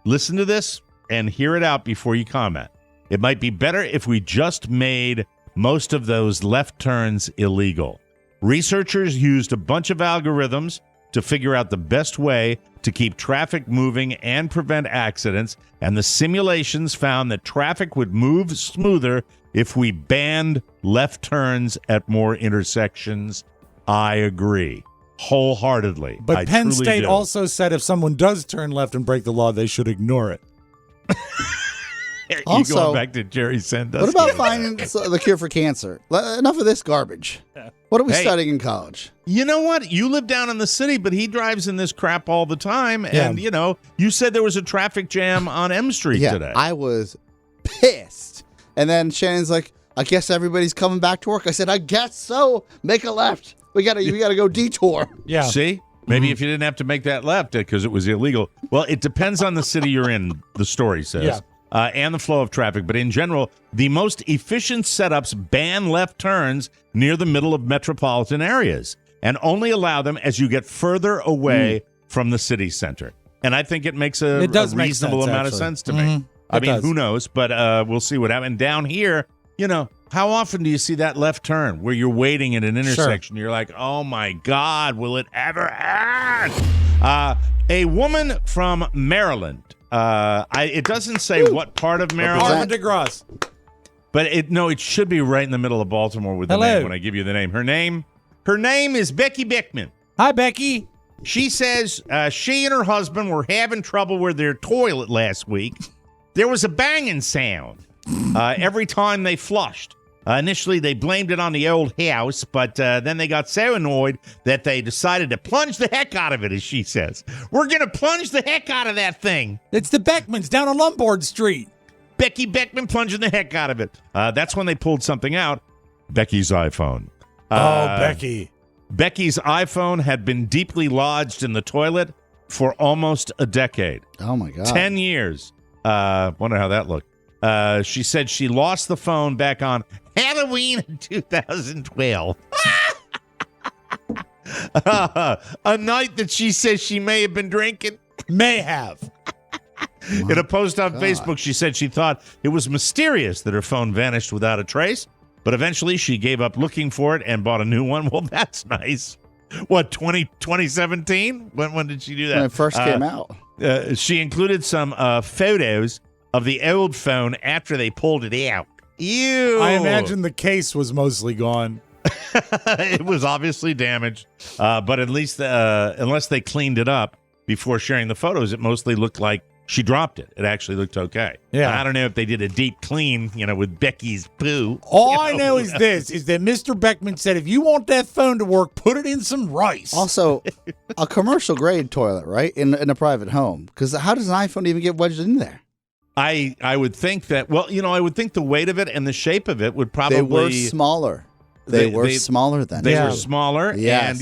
Listen to this and hear it out before you comment. It might be better if we just made most of those left turns illegal. Researchers used a bunch of algorithms to figure out the best way to keep traffic moving and prevent accidents, and the simulations found that traffic would move smoother if we banned left turns at more intersections. I agree wholeheartedly. But I Penn truly State do. also said if someone does turn left and break the law, they should ignore it. You're Also, going back to Jerry Sandusky. What about finding the cure for cancer? Enough of this garbage. What are we studying in college? You know what? You live down in the city, but he drives in this crap all the time. And, you know, you said there was a traffic jam on M Street today. I was pissed. And then Shannon's like, I guess everybody's coming back to work. I said, I guess so. Make a left. We gotta go detour. Yeah. See? Maybe if you didn't have to make that left because it was illegal. Well, it depends on the city you're in, the story says. Yeah. And the flow of traffic. But in general, the most efficient setups ban left turns near the middle of metropolitan areas and only allow them as you get further away from the city center. And I think it makes a reasonable amount of sense to me. I mean, who knows? But we'll see what happens. Down here, you know, how often do you see that left turn where you're waiting at an intersection? Sure. You're like, oh, my God, will it ever end? A woman from Maryland. It doesn't say what part of Maryland. Harvard DeGrasse. But it should be right in the middle of Baltimore with the name when I give you the name. Her name is Becky Bickman. Hi, Becky. She says she and her husband were having trouble with their toilet last week. There was a banging sound every time they flushed. Initially, they blamed it on the old house, but then they got so annoyed that they decided to plunge the heck out of it, as she says. We're going to plunge the heck out of that thing. It's the Beckmans down on Lombard Street. Becky Beckman plunging the heck out of it. That's when they pulled something out. Becky's iPhone. Becky. Becky's iPhone had been deeply lodged in the toilet for almost a decade. Oh, my God. 10 years. Wonder how that looked. She said she lost the phone back on Halloween in 2012. A night that she says she may have been drinking. May have. In a post on Facebook, she said she thought it was mysterious that her phone vanished without a trace, but eventually she gave up looking for it and bought a new one. Well, that's nice. What, 2017? When did she do that? When it first came out. She included some photos of the old phone after they pulled it out. Ew. I imagine the case was mostly gone. It was obviously damaged, but at least unless they cleaned it up before sharing the photos, it mostly looked like she dropped it. It actually looked okay. Yeah. I don't know if they did a deep clean, with Becky's poo. All I know is this, is that Mr. Beckman said, if you want that phone to work, put it in some rice. Also, a commercial grade toilet, right? In a private home. Because how does an iPhone even get wedged in there? I would think that, I would think the weight of it and the shape of it would probably... They were smaller. They were smaller then. They were smaller. Yes.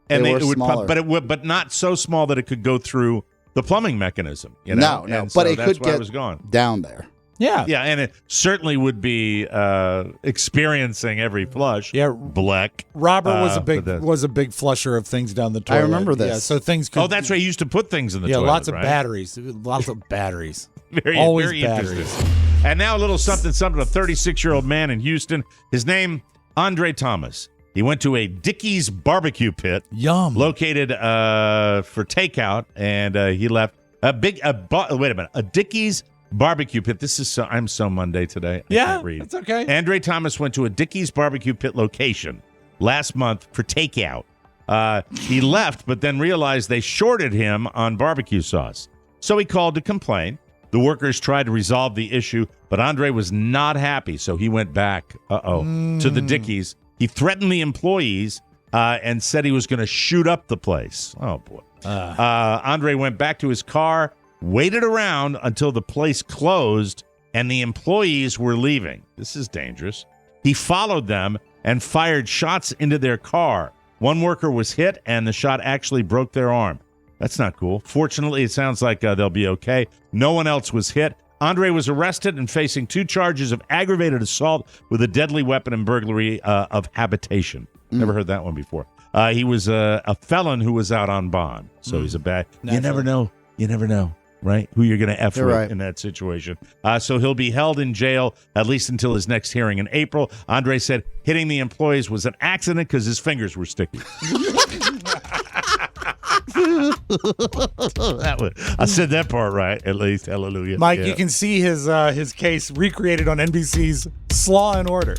And they were would smaller. but not so small that it could go through the plumbing mechanism. No. And but so it could get was going down there. Yeah. Yeah, and it certainly would be experiencing every flush. Yeah. Black. Robert was a big flusher of things down the toilet. I remember this. Yeah, so things could... Oh, that's right. He used to put things in the toilet, lots of right? batteries. Lots of batteries. Always very interesting. batteries. And now a little something. A 36-year-old man in Houston. His name, Andre Thomas. He went to a Dickey's barbecue pit. Yum. Located for takeout, and he left wait a minute, a Dickey's barbecue pit. I'm so Monday today. I can't read. That's okay. Andre Thomas went to a Dickey's barbecue pit location last month for takeout. He left, but then realized they shorted him on barbecue sauce. So he called to complain. The workers tried to resolve the issue, but Andre was not happy, so he went back to the Dickey's. He threatened the employees and said he was going to shoot up the place. Oh, boy. Andre went back to his car, waited around until the place closed, and the employees were leaving. This is dangerous. He followed them and fired shots into their car. One worker was hit, and the shot actually broke their arm. That's not cool. Fortunately, it sounds like they'll be okay. No one else was hit. Andre was arrested and facing 2 charges of aggravated assault with a deadly weapon and burglary of habitation. Never heard that one before. He was a felon who was out on bond. So he's a bad... You never know. You never know, right? Who you're going to F with in that situation. So he'll be held in jail at least until his next hearing in April. Andre said hitting the employees was an accident because his fingers were sticky. I said that part right, at least. Hallelujah. Mike, you can see his case recreated on NBC's Slaw and Order.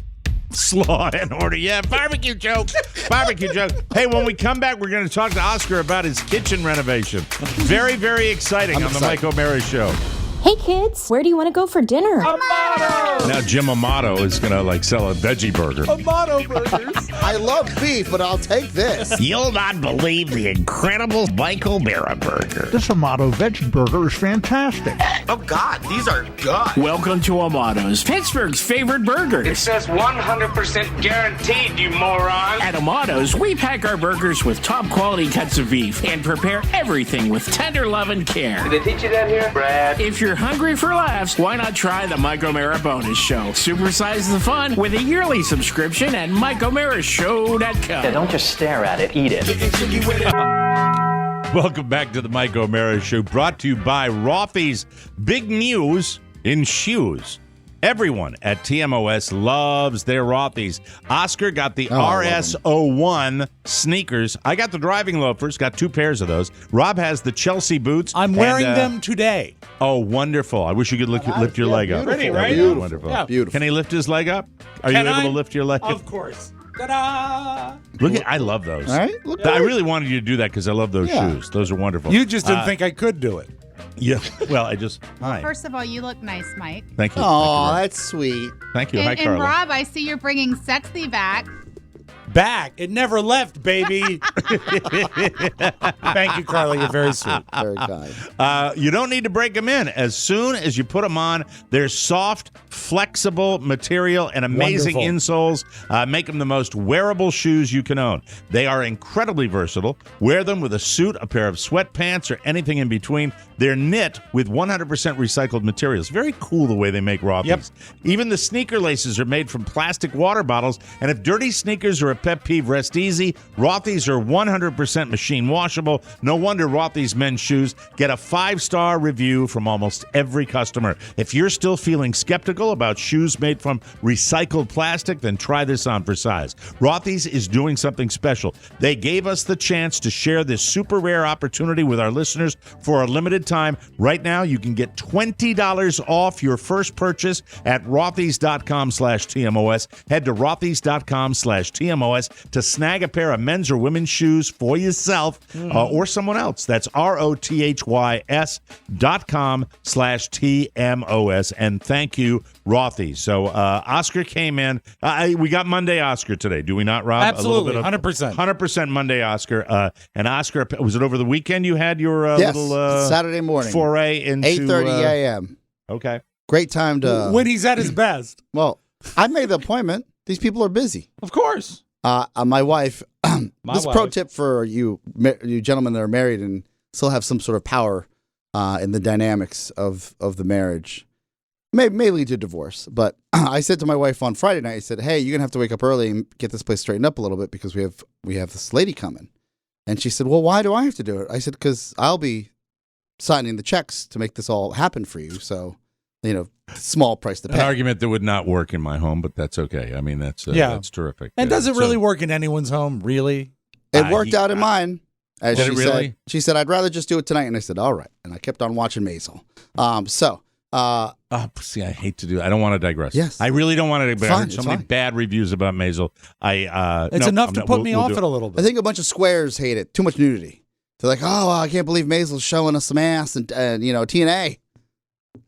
Slaw and Order. Yeah, barbecue joke. Barbecue joke. Hey, when we come back, we're going to talk to Oscar about his kitchen renovation. Very, very exciting on the Mike O'Mara Show. Hey kids, where do you want to go for dinner? Amato! Now Jim Amato is going to sell a veggie burger. Amato burgers. I love beef, but I'll take this. You'll not believe the incredible Mike O'Mara burger. This Amato veggie burger is fantastic. Oh God, these are good. Welcome to Amato's, Pittsburgh's favorite burgers. It says 100% guaranteed, you moron. At Amato's, we pack our burgers with top quality cuts of beef and prepare everything with tender love and care. Did they teach you that here, Brad? If you're hungry for laughs, why not try the Mike O'Mara Bonus Show? Supersize the fun with a yearly subscription at MikeO'MaraShow.com. Yeah, don't just stare at it, eat it. Welcome back to the Mike O'Mara Show, brought to you by Rothy's. Big news in shoes. Everyone at TMOS loves their Rothy's. Oscar got the RS01 sneakers. I got the driving loafers, got 2 pairs of those. Rob has the Chelsea boots. I'm wearing them today. Oh, wonderful. I wish you could lift your leg up. Pretty, right? Beautiful. Wonderful. Yeah. Beautiful. Can he lift his leg up? Are you able to lift your leg? Of course. Ta-da! I love those. All right. Look I really wanted you to do that because I love those shoes. Those are wonderful. You just didn't think I could do it. Yeah. Well, I just. Hi. First of all, you look nice, Mike. Thank you. Oh, that's sweet. Thank you. And, Hi, and Carla. Rob, I see you're bringing sexy back. Back. It never left, baby. Thank you, Carla. You're very sweet. Very kind. You don't need to break them in. As soon as you put them on, they're soft, flexible material and amazing insoles. Make them the most wearable shoes you can own. They are incredibly versatile. Wear them with a suit, a pair of sweatpants, or anything in between. They're knit with 100% recycled materials. Very cool the way they make Rothy's. Yep. Even the sneaker laces are made from plastic water bottles. And if dirty sneakers are a pet peeve, rest easy. Rothy's are 100% machine washable. No wonder Rothy's men's shoes get a 5-star review from almost every customer. If you're still feeling skeptical about shoes made from recycled plastic, then try this on for size. Rothy's is doing something special. They gave us the chance to share this super rare opportunity with our listeners for a limited time. Right now, you can get $20 off your first purchase at rothys.com/TMOS. Head to rothys.com/TMOS to snag a pair of men's or women's shoes for yourself or someone else. That's rothys.com/TMOS. And thank you, Rothy. So Oscar came in. We got Monday Oscar today, do we not, Rob? Absolutely, 100%. 100% Monday Oscar. And Oscar, was it over the weekend you had your little Saturday morning foray into 8:30 a.m. Okay. Great time to when he's at his best. Well, I made the appointment. These people are busy. Of course. My wife. This wife. pro tip for you gentlemen that are married and still have some sort of power in the dynamics of the marriage. May lead to divorce. But I said to my wife on Friday night, I said, "Hey, you're gonna have to wake up early and get this place straightened up a little bit because we have this lady coming." And she said, "Well, why do I have to do it?" I said, "Because I'll be signing the checks to make this all happen for you. So, small price to pay." An argument that would not work in my home, but that's okay. I mean, that's terrific. And does it really work in anyone's home, really? It worked out in mine. As Did she it really? said, she said, "I'd rather just do it tonight." And I said, "All right." And I kept on watching Maisel. See, I hate to do that. I don't want to digress. Yes. I really don't want to digress. I heard It's so many fine. bad reviews about Maisel. It's enough to put me off it a little I bit. think a bunch of squares hate it. Too much nudity. They're like, "Oh, I can't believe Maisel's showing us some ass and TNA."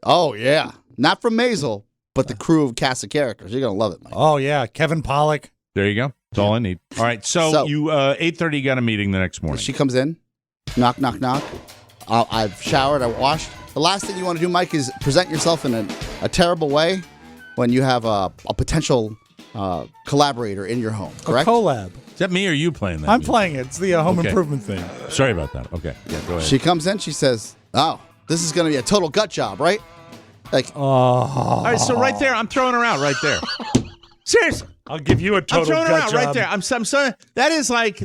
Oh yeah, not from Maisel, but the crew of cast of characters. You're gonna love it, Mike. Oh yeah, Kevin Pollak. There you go. That's all I need. All right. So you 8:30 got a meeting the next morning. She comes in, knock, knock, knock. I've showered, I washed. The last thing you want to do, Mike, is present yourself in a terrible way when you have a potential collaborator in your home, correct? A collab. Is that me or you playing that? I'm music? playing it. It's the home Okay. improvement thing. Sorry about that. Okay. Yeah, go ahead. She comes in, she says, "Oh, this is going to be a total gut job, right?" Like, All right, so right there, I'm throwing her out right there. Seriously. I'll give you a total I'm throwing her gut out job. right there. I'm sorry. That is like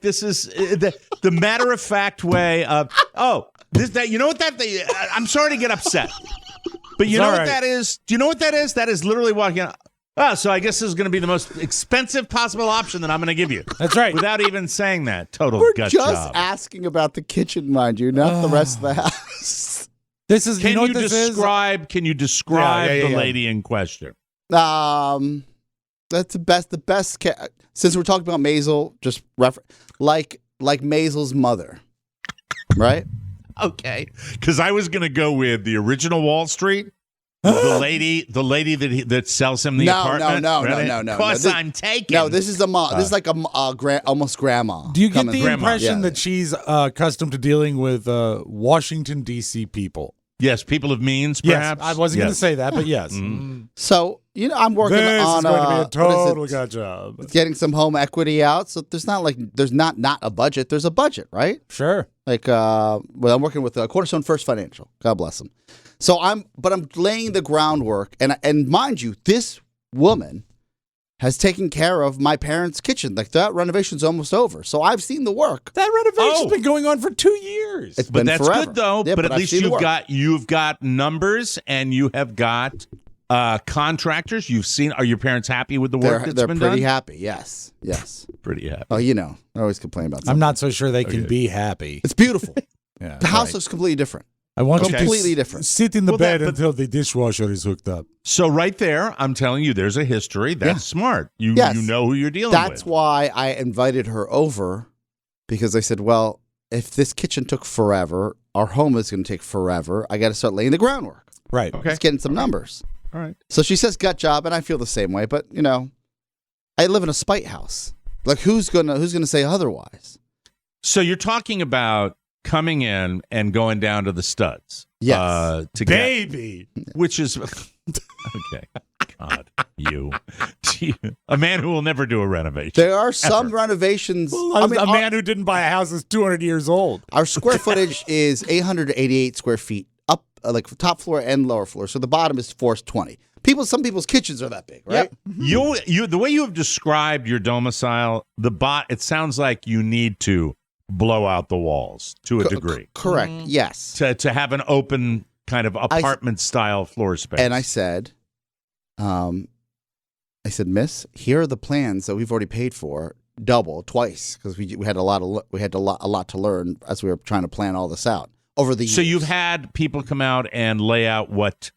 this is the matter of fact way of you know what I'm sorry to get upset, but you know what that is. Do you know what that is? That is literally walking out. Oh, so I guess this is going to be the most expensive possible option that I'm going to give you. That's right. Without even saying that, total we're gut just job. asking about the kitchen, mind you, not the rest of the house. This is. Can you know what this describe? is? Can you describe Yeah. the lady in question? That's the best. Since we're talking about Maisel, just like Maisel's mother, right? Okay, because I was going to go with the original Wall Street. The lady that sells him the apartment. No. Of course, I'm taking. No, this is a mom. This is like almost grandma. Do you get the grandma. impression that she's accustomed to dealing with Washington D.C. people? Yes, people of means, perhaps. Yes, I wasn't going to say that, but yes. So I'm working This on is going to be a total gut job. getting some home equity out. So there's not a budget. There's a budget, right? Sure. Like I'm working with Cornerstone First Financial. God bless them. So I'm laying the groundwork, and mind you, this woman has taken care of my parents' kitchen. Like that renovation's almost over. So I've seen the work. That renovation's been going on for 2 years. It's But been that's forever. good though. Yeah, but at I've least seen the you've work. got numbers and you have got contractors. You've seen. Are your parents happy with the work that's They're been pretty done? happy. Yes. Pretty happy. Oh, I always complain about something. I'm not so sure they can be happy. It's beautiful. Yeah, The house looks completely different. I want you Completely to different. sit in the Well, bed but- until the dishwasher is hooked up. So right there, I'm telling you, there's a history. That's smart. You know who you're dealing with. That's why I invited her over, because I said, well, if this kitchen took forever, our home is going to take forever. I got to start laying the groundwork. Right. Okay. Just getting some numbers. All right. So she says gut job, and I feel the same way. But I live in a spite house. Like who's gonna say otherwise? So you're talking about coming in and going down to the studs. Yes. To Baby. which is okay. God, you, a man who will never do a renovation. There are some renovations. A man who didn't buy a house is 200 years old. Our square footage is 888 square feet up, like top floor and lower floor. So the bottom is 420. Some people's kitchens are that big, right? Yep. The way you have described your domicile, it sounds like you need to blow out the walls to a degree. Correct. Yes. To have an open kind of apartment style floor space. And I said, Miss, here are the plans that we've already paid for, twice, because we had a lot to learn as we were trying to plan all this out over the years. So you've had people come out and lay out what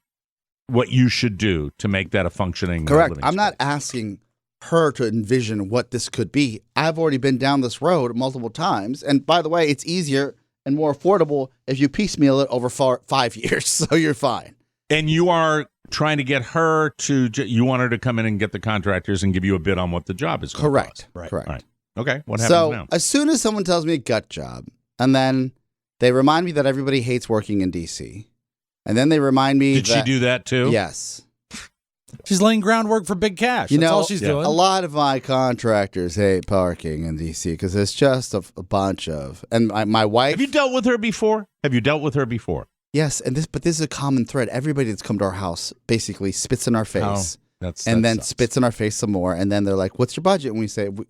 you should do to make that a functioning. Correct. living I'm not space. asking her to envision what this could be. I've already been down this road multiple times. And by the way, it's easier and more affordable if you piecemeal it over 5 years. So you're fine. And you are trying to get her you want her to come in and get the contractors and give you a bid on what the job is. Correct. Right. Correct. All right. Okay. What happens now? As soon as someone tells me a gut job, and then they remind me that everybody hates working in D.C., and then they remind me Did she do that too? Yes. She's laying groundwork for big cash. That's all she's doing. A lot of my contractors hate parking in D.C. because it's just a bunch of. And my wife. Have you dealt with her before? Yes, but this is a common thread. Everybody that's come to our house basically spits in our face, then sucks. spits in our face some more, and then they're like, "What's your budget?" And we say, we'll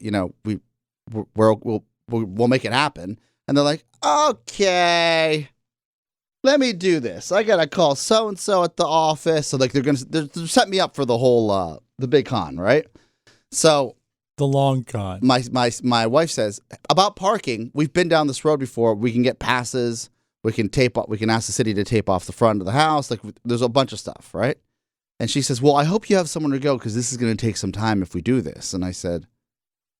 make it happen, and they're like, "Okay, let me do this. I gotta call so and so at the office." So like they're set me up for the whole the big con, right? So the long con. My wife says about parking. We've been down this road before. We can get passes. We can ask the city to tape off the front of the house. Like there's a bunch of stuff, right? And she says, "Well, I hope you have someone to go because this is going to take some time if we do this." And I said,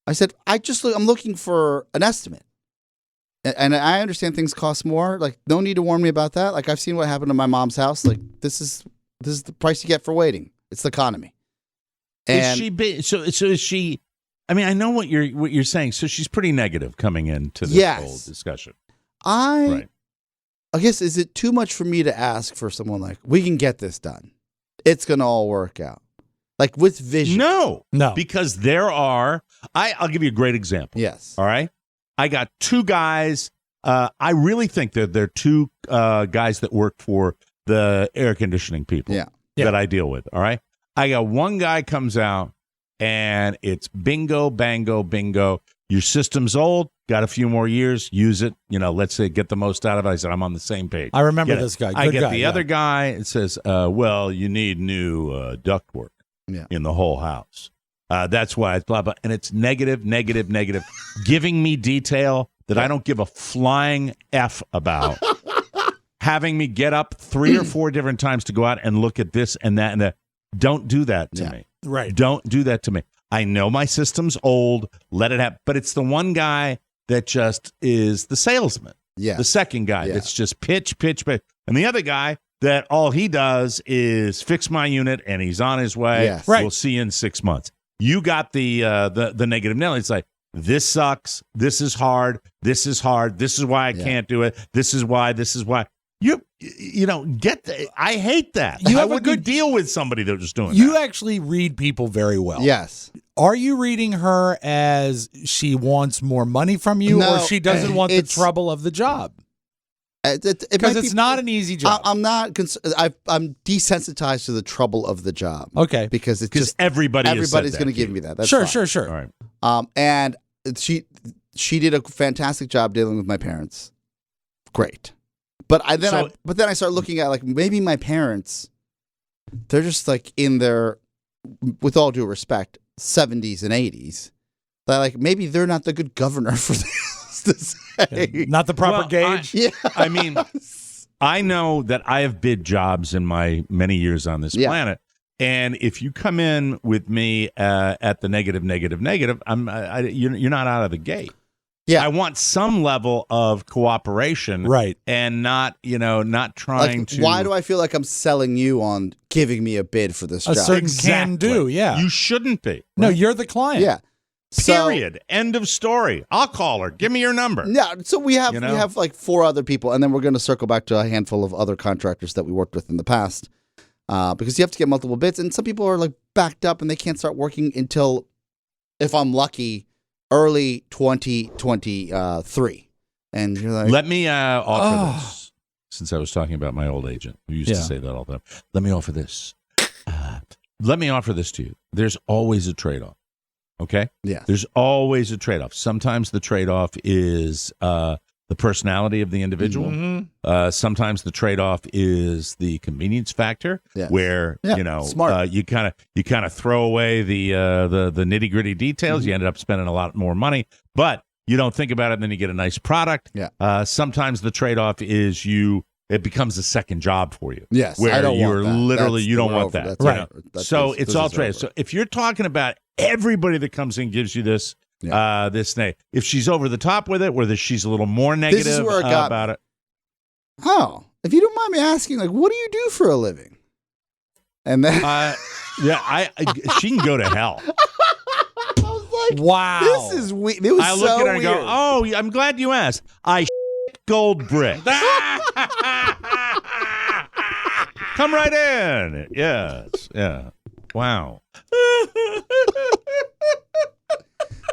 I'm looking for an estimate. And I understand things cost more. Like, no need to warn me about that. Like, I've seen what happened to my mom's house. Like, this is the price you get for waiting. It's the economy. And is she? I mean, I know what you're saying. So she's pretty negative coming into this whole discussion. I guess, is it too much for me to ask for someone like, we can get this done? It's going to all work out. Like with vision. No. Because I'll give you a great example. Yes. All right. I got two guys. I really think that they're two guys that work for the air conditioning people that I deal with. All right. I got one guy comes out and it's bingo, bango, bingo. Your system's old, got a few more years, use it. Let's say get the most out of it. I said, I'm on the same page. I remember this guy. I get the other guy. It says, well, you need new ductwork in the whole house. That's why it's blah, blah. And it's negative, negative, negative, giving me detail that I don't give a flying F about. Having me get up 3 or 4 different times to go out and look at this and that and that. Don't do that to me. Right. Don't do that to me. I know my system's old. Let it happen. But it's the one guy that just is the salesman. Yeah. The second guy that's just pitch. And the other guy that all he does is fix my unit and he's on his way. Yes. Right. We'll see you in 6 months. You got the negative nail. It's like, this sucks. This is hard. This is hard. This is why I can't do it. This is why. You don't get that. I hate that. You I have a wouldn't good deal with somebody that was just doing You that. actually read people very well. Yes. Are you reading her as she wants more money from you, No, or she doesn't want the trouble of the job? Because it's not an easy job. I'm not. I'm desensitized to the trouble of the job. Okay. Because it's just everybody's going to give me that. That's sure. All right. And she did a fantastic job dealing with my parents. Great. But then I start looking at like maybe my parents, they're just like in their, with all due respect, 70s and 80s. That like maybe they're not the good governor for this to say. Not the proper gauge. I mean, I know that I have bid jobs in my many years on this planet, and if you come in with me at the negative, you're not out of the gate. Yeah, I want some level of cooperation, right, and not trying to. Why do I feel like I'm selling you on giving me a bid for this job? A certain can do, yeah. You shouldn't be. No, you're the client. Yeah. Period. End of story. I'll call her. Give me your number. Yeah. So we have like 4 other people, and then we're going to circle back to a handful of other contractors that we worked with in the past, because you have to get multiple bids, and some people are like backed up and they can't start working until, if I'm lucky, early 2023. And you're like, let me offer this, since I was talking about my old agent who used to say that all the time. Let me offer this. Let me offer this to you. There's always a trade-off. Okay? Yeah. There's always a trade-off. Sometimes the trade-off is the personality of the individual. Mm-hmm. Sometimes the trade-off is the convenience factor, where you kind of throw away the nitty-gritty details. Mm-hmm. You ended up spending a lot more money, but you don't think about it, and then you get a nice product. Yeah. Sometimes the trade-off is it becomes a second job for you. Yes, where I don't you're want that. literally you don't want that. Right. So it's all trade. So if you're talking about everybody that comes in gives you this. This thing. If she's over the top with it, whether she's a little more negative this is where it got about it. Oh, if you don't mind me asking, like, what do you do for a living? And then, she can go to hell. I was like, wow, this is weird. It was I look so at her and weird. go, oh, I'm glad you asked. I gold brick. Come right in. Yes. Yeah. Wow.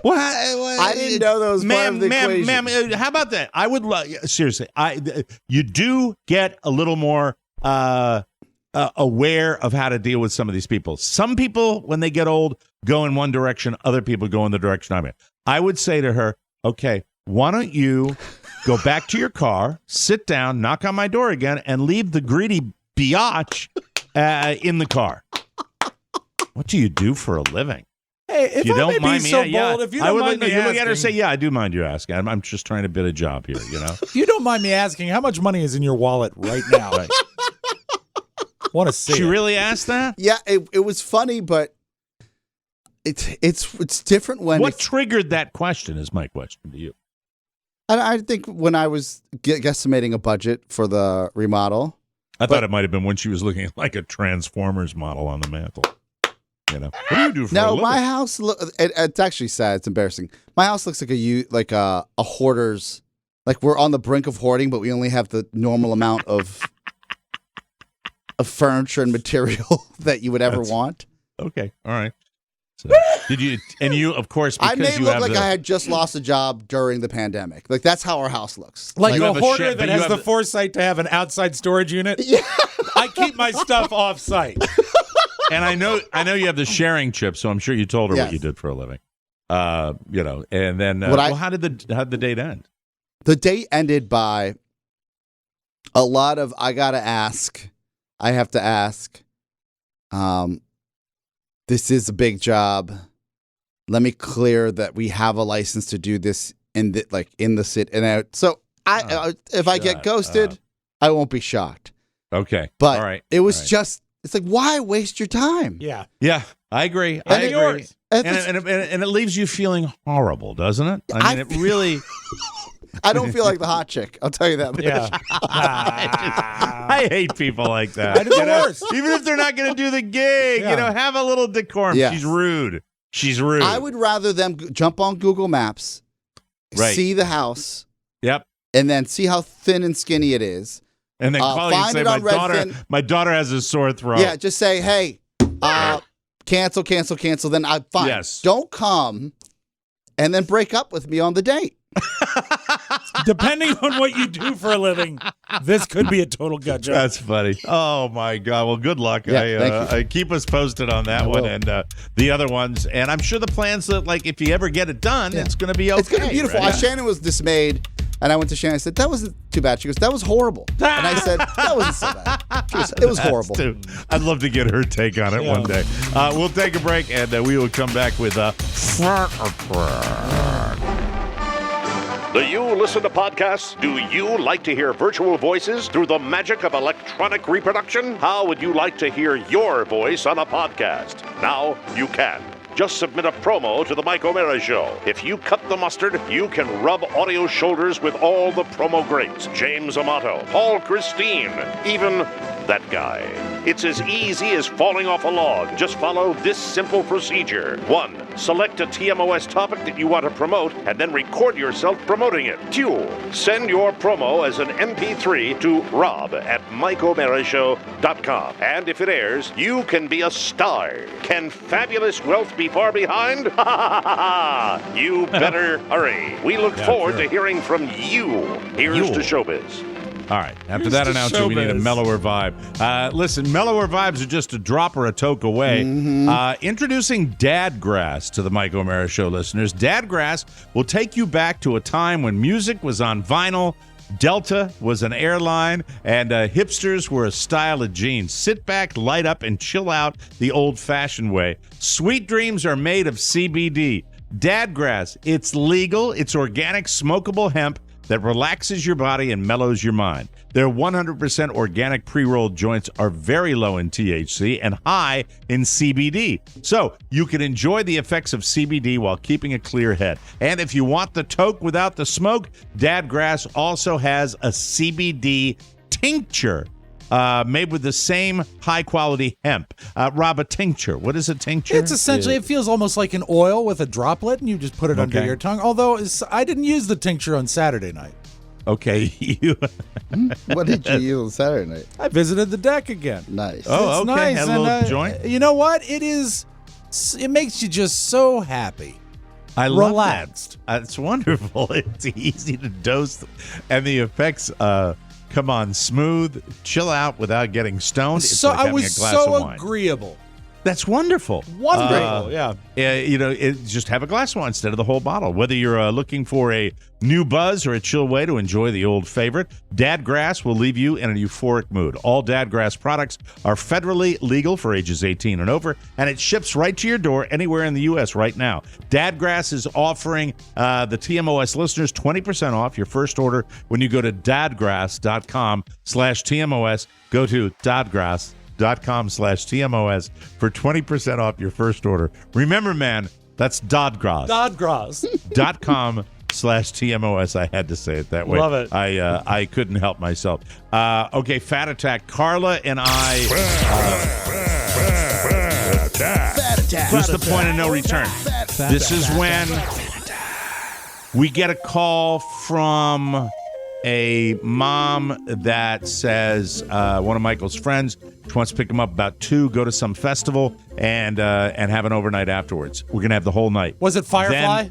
What? I didn't know that was part of the equation. Ma'am, how about that? I would seriously. You do get a little more aware of how to deal with some of these people. Some people, when they get old, go in one direction. Other people go in the direction I'm in. I would say to her, okay, why don't you go back to your car, sit down, knock on my door again, and leave the greedy biatch in the car. What do you do for a living? Hey, if you I don't may mind be me, so bold, if you don't mind me you look at her and say, asking, "Yeah, I do mind you asking. I'm just trying to bid a job here." You know. If you don't mind me asking, how much money is in your wallet right now? Right. Want to see? She it. really asked that? Yeah, it was funny, but it's different when. What triggered that question? Is my question to you. I think when I was guesstimating a budget for the remodel, I thought it might have been when she was looking at like a Transformers model on the mantle. You know, what do you do for a living? my house. It's actually sad. It's embarrassing. My house looks like a hoarder's. Like we're on the brink of hoarding, but we only have the normal amount of furniture and material that you would ever want. Okay, all right. So, Did you? And you, of course, because I made it you look have like the, I had just lost a job during the pandemic. Like that's how our house looks. Like you a have a hoarder shed, but that you has have the foresight to have an outside storage unit. Yeah. I keep my stuff off site. And I know you have the sharing chip, so I'm sure you told her Yes. what you did for a living. And then how did the date end? The date ended by a lot of I have to ask. This is a big job. Let me clear that we have a license to do this in the city. And if I get ghosted, I won't be shocked. Okay, But all right. it was just, it's like, why waste your time? Yeah. Yeah, I agree. And I agree. yours. And it leaves you feeling horrible, doesn't it? I mean, it really. I don't feel like the hot chick. I'll tell you that much. Yeah. I hate people like that. I do the worst. Even if they're not going to do the gig, have a little decorum. Yes. She's rude. I would rather them jump on Google Maps, see the house, Yep. and then see how thin and skinny it is. And then call you and find say, it on my daughter has a sore throat. Yeah, just say, hey, cancel. Then fine. Yes. Don't come and then break up with me on the date. Depending on what you do for a living, this could be a total gut job. That's funny. Oh, my God. Well, good luck. Yeah, thank you. Keep us posted on that one and the other ones. And I'm sure the plans that, if you ever get it done, it's going to be okay. It's going to be beautiful. Right? Shannon was dismayed. And I went to Shannon and said, that wasn't too bad. She goes, that was horrible. And I said, that wasn't so bad. It was horrible. I'd love to get her take on it one day. We'll take a break, and we will come back with Do you listen to podcasts? Do you like to hear virtual voices through the magic of electronic reproduction? How would you like to hear your voice on a podcast? Now you can. Just submit a promo to the Mike O'Meara Show. If you cut the mustard, you can rub audio shoulders with all the promo greats. James Amato, Paul Christine, even that guy. It's as easy as falling off a log. Just follow this simple procedure. 1. Select a TMOS topic that you want to promote and then record yourself promoting it. 2. Send your promo as an MP3 to rob@MikeO'MearaShow.com. And if it airs, you can be a star. Can fabulous wealth be far behind? You better hurry. We look forward to hearing from you. Here's to showbiz. All right. After that announcement, we need a mellower vibe. Listen, mellower vibes are just a drop or a toke away. Introducing Dadgrass to the Mike O'Meara Show listeners. Dadgrass will take you back to a time when music was on vinyl, Delta was an airline, and hipsters were a style of jeans. Sit back, light up, and chill out the old-fashioned way. Sweet dreams are made of CBD. Dadgrass, it's legal, it's organic, smokable hemp that relaxes your body and mellows your mind. Their 100% organic pre-rolled joints are very low in THC and high in CBD. So you can enjoy the effects of CBD while keeping a clear head. And if you want the toke without the smoke, Dadgrass also has a CBD tincture made with the same high-quality hemp. Rob, a tincture. What is a tincture? It's essentially, it feels almost like an oil with a droplet, and you just put it under your tongue. Although I didn't use the tincture on Saturday night. Okay. What did you use on Saturday night? I visited the deck again. Nice. Oh, it's okay. nice. Had a little joint? You know what? It makes you just so happy. I love relaxed. That. It's wonderful. It's easy to dose. And the effects... come on, smooth, chill out without getting stoned. It's like having a glass of wine. Agreeable. That's wonderful. Wonderful, just have a glass of wine instead of the whole bottle. Whether you're looking for a new buzz or a chill way to enjoy the old favorite, Dadgrass will leave you in a euphoric mood. All Dadgrass products are federally legal for ages 18 and over, and it ships right to your door anywhere in the U.S. right now. Dadgrass is offering the TMOS listeners 20% off your first order when you go to dadgrass.com/TMOS. Go to dadgrass.com/TMOS for 20% off your first order. Remember, man, that's Dadgrass. Dadgrass.com/TMOS. I had to say it that way. Love it. I couldn't help myself. Okay, Fat Attack. Carla and I. This is the point of no return. This is when we get a call from a mom that says one of Michael's friends wants to pick him up about 2, go to some festival, and have an overnight afterwards. We're going to have the whole night. Was it Firefly?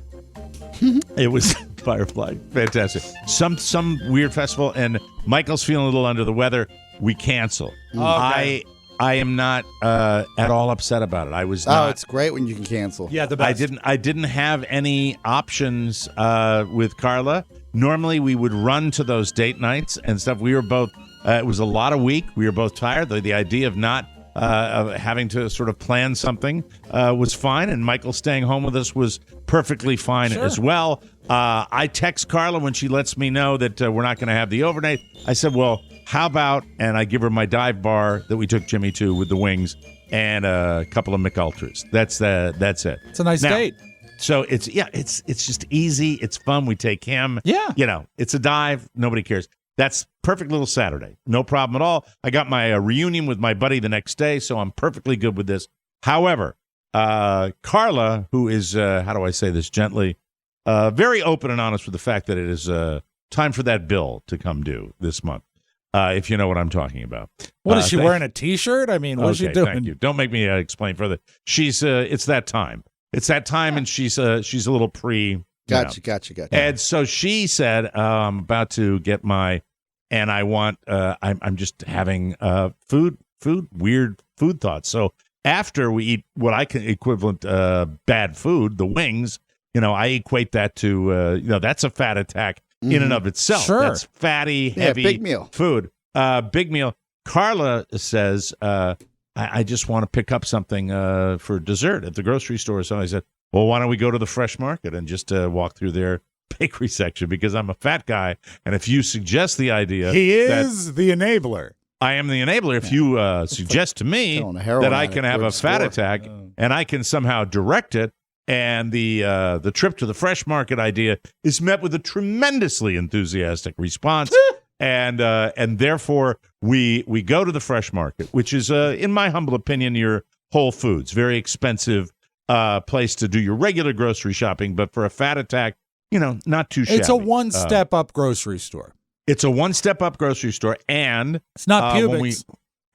It was Firefly. Fantastic. Some weird festival, and Michael's feeling a little under the weather. We cancel. Okay. I am not at all upset about it. I was not. Oh, it's great when you can cancel. Yeah, the best. I didn't have any options with Carla. Normally, we would run to those date nights and stuff. We were both. It was a lot of week. We were both tired. The idea of not of having to sort of plan something was fine, and Michael staying home with us was perfectly fine as well. I text Carla when she lets me know that we're not going to have the overnight. I said, well, how about, and I give her my dive bar that we took Jimmy to with the wings and a couple of McUltras. That's it. It's a nice date. So it's just easy. It's fun. We take him. Yeah. It's a dive. Nobody cares. That's perfect little Saturday. No problem at all. I got my reunion with my buddy the next day, so I'm perfectly good with this. However, Carla, who is, how do I say this gently, very open and honest with the fact that it is time for that bill to come due this month. If you know what I'm talking about. What is she wearing, a T-shirt? I mean, what's she doing? Thank you. Don't make me explain further. She's it's that time. It's that time, and she's a little pre. Gotcha. And so she said, I'm about to get and I want. I'm just having weird food thoughts. So after we eat what I can equivalent bad food, the wings, I equate that to that's a fat attack. In and of itself. Sure. That's fatty, heavy big meal. Food. Big meal. Carla says, I just want to pick up something for dessert at the grocery store. So I said, well, why don't we go to the Fresh Market and just walk through their bakery section, because I'm a fat guy. And if you suggest the idea. He is the enabler. I am the enabler. If you suggest to me that I can have a fat attack and I can somehow direct it, and the trip to the Fresh Market idea is met with a tremendously enthusiastic response, and therefore we go to the Fresh Market, which is, in my humble opinion, your Whole Foods, very expensive place to do your regular grocery shopping, but for a fat attack, not too shabby. It's a one-step up grocery store. It's a one-step up grocery store, and it's not Pubics.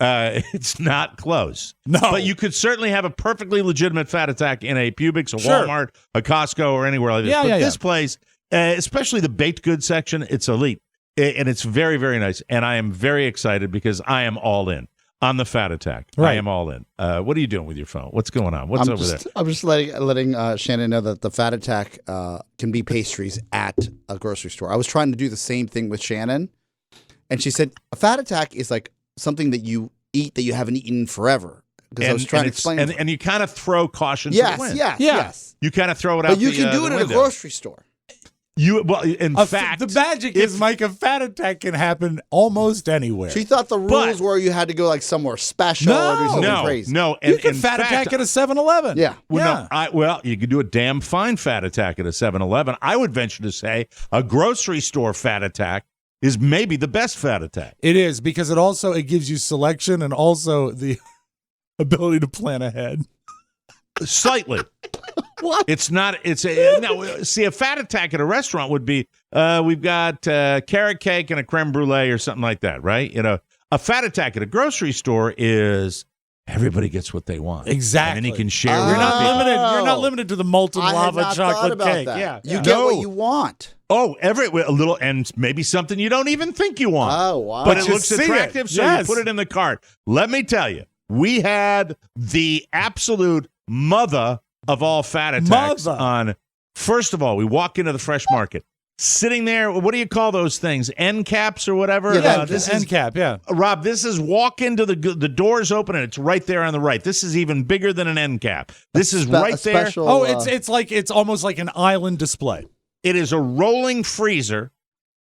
It's not close. No. But you could certainly have a perfectly legitimate fat attack in a Publix, a Walmart, a Costco, or anywhere like this. But this place, especially the baked goods section, it's elite. And it's very, very nice. And I am very excited because I am all in on the fat attack. Right. I am all in. What are you doing with your phone? What's going on? What's over there? I'm just letting Shannon know that the fat attack can be pastries at a grocery store. I was trying to do the same thing with Shannon. And she said, a fat attack is like something that you eat that you haven't eaten forever. Because I was trying to explain. And you kind of throw caution to the wind. Yes. You kind of throw it out. But you can do it at a grocery store. In fact, the magic is, Mike, a fat attack can happen almost anywhere. She thought the rules were you had to go like somewhere special or do something crazy. No, you can fat attack at a 7-Eleven. Yeah. You can do a damn fine fat attack at a 7-Eleven. I would venture to say a grocery store fat attack is maybe the best fat attack. It is, because it gives you selection and also the ability to plan ahead. Slightly. What? It's not. See, a fat attack at a restaurant would be we've got carrot cake and a creme brulee or something like that, right? A fat attack at a grocery store is everybody gets what they want. Exactly. And then you can share. You're not limited to the molten lava chocolate cake. That. Yeah. You get what you want. Oh, a little, and maybe something you don't even think you want. Oh, wow. But it looks attractive, so you put it in the cart. Let me tell you, we had the absolute mother of all fat attacks on. First of all, we walk into the Fresh Market. Sitting there, what do you call those things? End caps or whatever? Yeah, this end cap, yeah. Rob, this is walk into the doors open and it's right there on the right. This is even bigger than an end cap. This is right there. Special, it's almost like an island display. It is a rolling freezer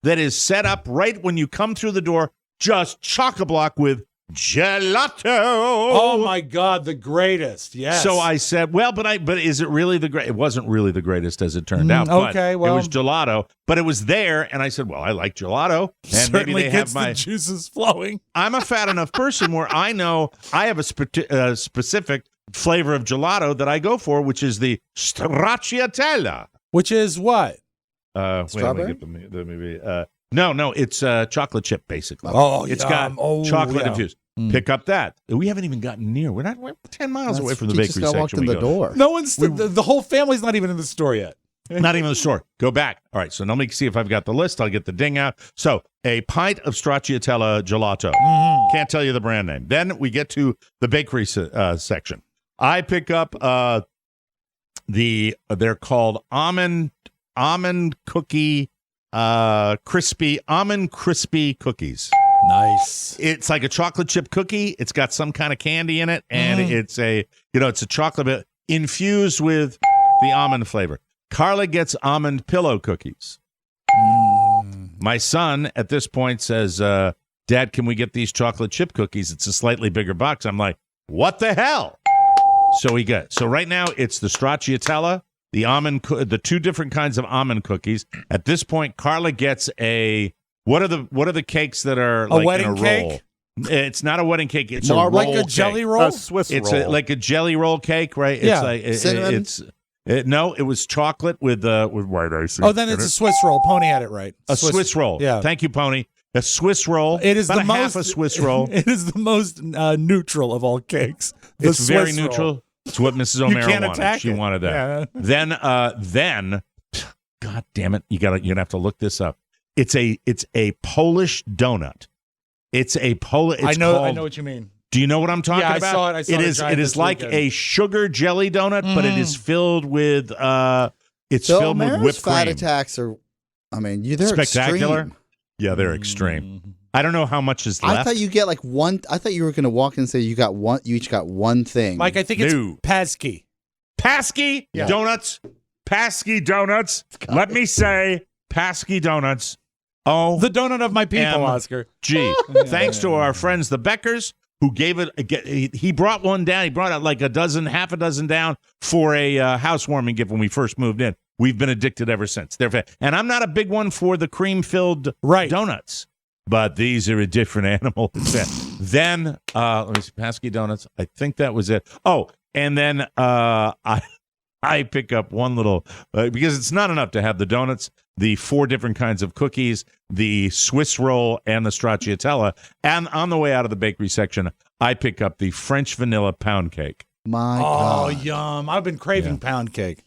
that is set up right when you come through the door, just chock-a-block with gelato. Oh my God, the greatest! Yes. So I said, well, but is it really the great? It wasn't really the greatest as it turned out. Okay, well, it was gelato, but it was there, and I said, well, I like gelato, and certainly maybe they gets have my the juices flowing. I'm a fat enough person where I know I have a specific flavor of gelato that I go for, which is the stracciatella. Which is what? Strawberry? Wait, let me get the movie. No, it's chocolate chip, basically. Oh, it's yum. got chocolate yeah. infused. Pick up that. We haven't even gotten near. We're 10 miles away from the bakery just got walked section. in the door. No one's the whole family's not even in the store yet. Not even in the store. Go back. All right, so let me see if I've got the list. I'll get the ding out. So, a pint of stracciatella gelato. Can't tell you the brand name. Then we get to the bakery section. I pick up they're called almond cookie crispy cookies. Nice. It's like a chocolate chip cookie. It's got some kind of candy in it, and it's a chocolate bit infused with the almond flavor. Carla gets almond pillow cookies. My son at this point says, Dad, can we get these chocolate chip cookies? It's a slightly bigger box. I'm like, what the hell? So right now it's the stracciatella, the almond, the two different kinds of almond cookies. At this point, Carla gets what are the cakes that are like wedding in a cake? roll? It's not a wedding cake. It's More a like roll a jelly cake. roll? A Swiss roll. Like a jelly roll cake, right? Yeah. It's Cinnamon? no, it was chocolate with white icing. Oh, then it's a Swiss roll. Pony had it right. A Swiss roll. Yeah. Thank you, Pony. A Swiss roll. It is about the half most a Swiss roll. It is the most neutral of all cakes. The It's very Swiss neutral. roll. It's what Mrs. You O'Mara can't wanted. attack She it. wanted that. Yeah. Then, God damn it, you're gonna have to look this up. It's a Polish donut. I know what you mean. Do you know what I'm talking Yeah, I about? saw it. I saw it It is like weekend. a sugar jelly donut, but it is filled with filled with O'Mara's whipped fat cream. attacks are, they're Spectacular. extreme. Yeah, they're extreme. I don't know how much is left. I thought you get like one. I thought you were going to walk in and say you got one. You each got one thing. Mike, I think it's Pasky. Pasky donuts. Pasky donuts. Let me say Pasky donuts. Oh, The donut of my people, Oscar. Gee, thanks to our friends the Beckers who gave it. He brought one down. He brought out like half a dozen down for a housewarming gift when we first moved in. We've been addicted ever since. And I'm not a big one for the cream-filled donuts, but these are a different animal. Then let me see, Pasky donuts. I think that was it. Oh, and then I pick up one little because it's not enough to have the donuts, the 4 different kinds of cookies, the Swiss roll, and the stracciatella. And on the way out of the bakery section, I pick up the French vanilla pound cake. My God. Oh, yum. I've been craving pound cake.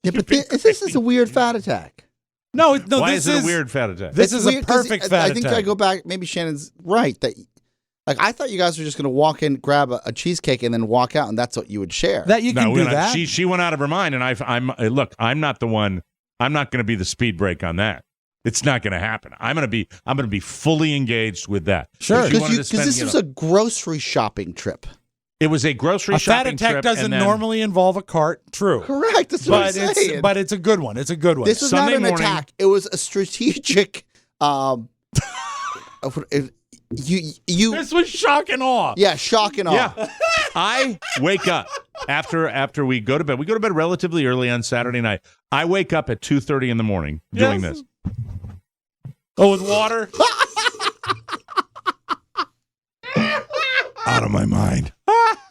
Yeah, but this is a weird fat attack. No, Why this is it a weird fat attack? This is weird a perfect 'cause fat I think attack. I go back. Maybe Shannon's right that, like, I thought you guys were just going to walk in, grab a cheesecake, and then walk out, and that's what you would share. That you can do that. She went out of her mind, and I'm not the one. I'm not going to be the speed break on that. It's not going to happen. I'm going to be fully engaged with that. Sure, because this was a grocery shopping trip. It was a grocery shopping trip. A fat attack doesn't normally involve a cart. True. Correct. That's what I'm saying. But it's a good one. It's a good one. This was Sunday not an morning, attack. It was a strategic. This was shock and awe. Yeah, shock and awe. Yeah. I wake up after we go to bed. We go to bed relatively early on Saturday night. I wake up at 2:30 in the morning doing this. Oh, with water? Out of my mind.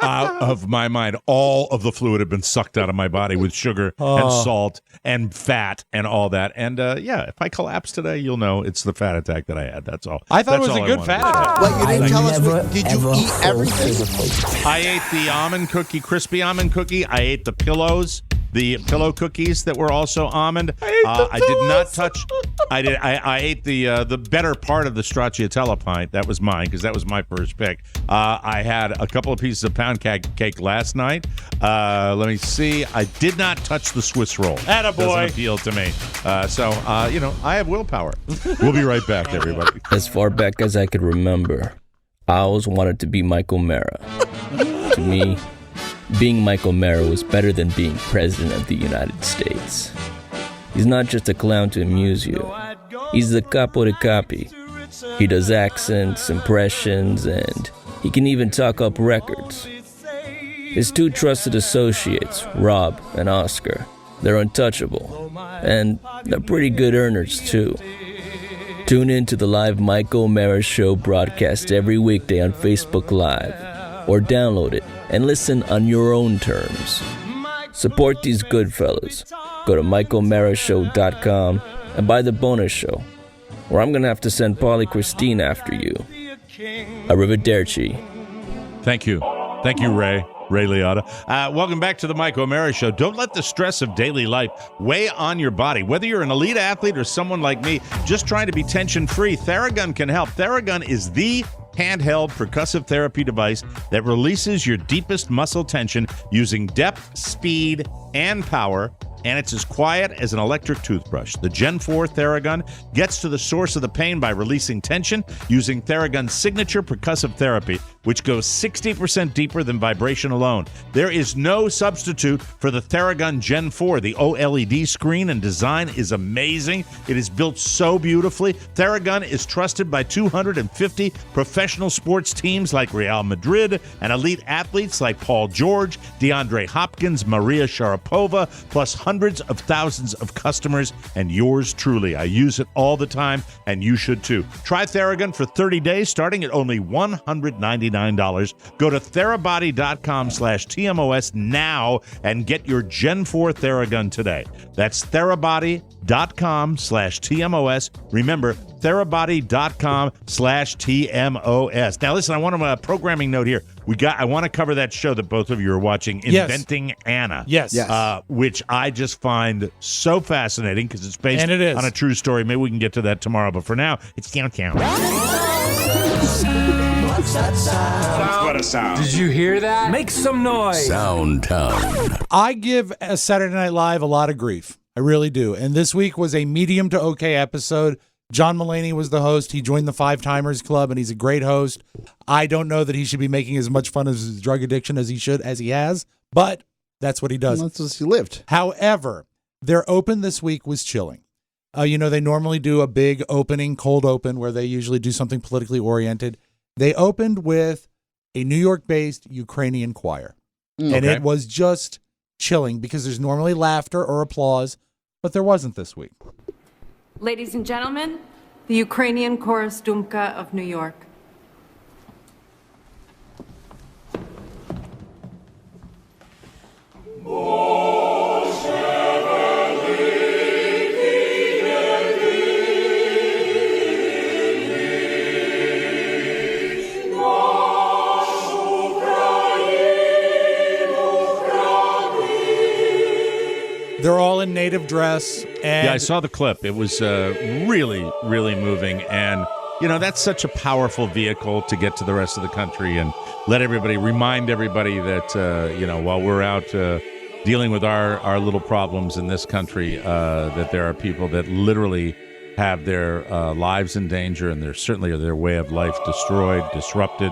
Out of my mind. All of the fluid had been sucked out of my body with sugar and salt and fat and all that. And if I collapse today, you'll know it's the fat attack that I had. That's all. I thought That's it was all a I good wanted fat to say. attack. What, you didn't tell us? Did you eat everything? I ate the almond cookie, crispy almond cookie. I ate the pillows, the pillow cookies that were also almond. I did not touch. I ate the better part of the stracciatella pint. That was mine because that was my first pick. I had a couple of pieces of pound cake last night. Let me see. I did not touch the Swiss roll. Attaboy. Doesn't appeal to me. I have willpower. We'll be right back, everybody. As far back as I could remember, I always wanted to be Mike O'Mara. To me, being Mike O'Mara was better than being president of the United States. He's not just a clown to amuse you. He's the capo de capi. He does accents, impressions, and he can even talk up records. His 2 trusted associates, Rob and Oscar, they're untouchable. And they're pretty good earners, too. Tune in to the live Mike O'Mara Show broadcast every weekday on Facebook Live, or download it and listen on your own terms. Support these good fellas. Go to MikeO'MaraShow.com and buy the bonus show. or I'm going to have to send Paulie Christine after you. Arrivederci. Thank you. Thank you, Ray Liotta. Welcome back to the Mike O'Mara Show. Don't let the stress of daily life weigh on your body. Whether you're an elite athlete or someone like me, just trying to be tension-free, Theragun can help. Theragun is the handheld percussive therapy device that releases your deepest muscle tension using depth, speed, and power, and it's as quiet as an electric toothbrush. The Gen 4 Theragun gets to the source of the pain by releasing tension using Theragun's signature percussive therapy, which goes 60% deeper than vibration alone. There is no substitute for the Theragun Gen 4. The OLED screen and design is amazing. It is built so beautifully. Theragun is trusted by 250 professional sports teams like Real Madrid and elite athletes like Paul George, DeAndre Hopkins, Maria Sharapova, plus hundreds of thousands of customers, and yours truly. I use it all the time, and you should too. Try Theragun for 30 days, starting at only $199. Go to therabody.com/TMOS now and get your Gen 4 Theragun today. That's therabody.com/TMOS. Remember, therabody.com/TMOS. Now, listen, I want a programming note here. I want to cover that show that both of you are watching, Inventing Anna. Yes. Which I just find so fascinating because it's based on a true story. Maybe we can get to that tomorrow, but for now, it's Countdown. What's that sound? What a sound. Did you hear that? Make some noise. Soundtown. I give Saturday Night Live a lot of grief. I really do. And this week was a medium to okay episode. John Mulaney was the host. He joined the Five Timers Club, and he's a great host. I don't know that he should be making as much fun of his drug addiction as he has, but that's what he does. Well, that's what he lived. However, their open this week was chilling. They normally do a big opening, cold open, where they usually do something politically oriented. They opened with a New York-based Ukrainian choir, and it was just chilling because there's normally laughter or applause, but there wasn't this week. Ladies and gentlemen, the Ukrainian Chorus Dumka of New York. They're all in native dress. And I saw the clip. It was really, really moving. And, that's such a powerful vehicle to get to the rest of the country and remind everybody that, while we're out dealing with our little problems in this country, that there are people that literally have their lives in danger and certainly their way of life destroyed, disrupted.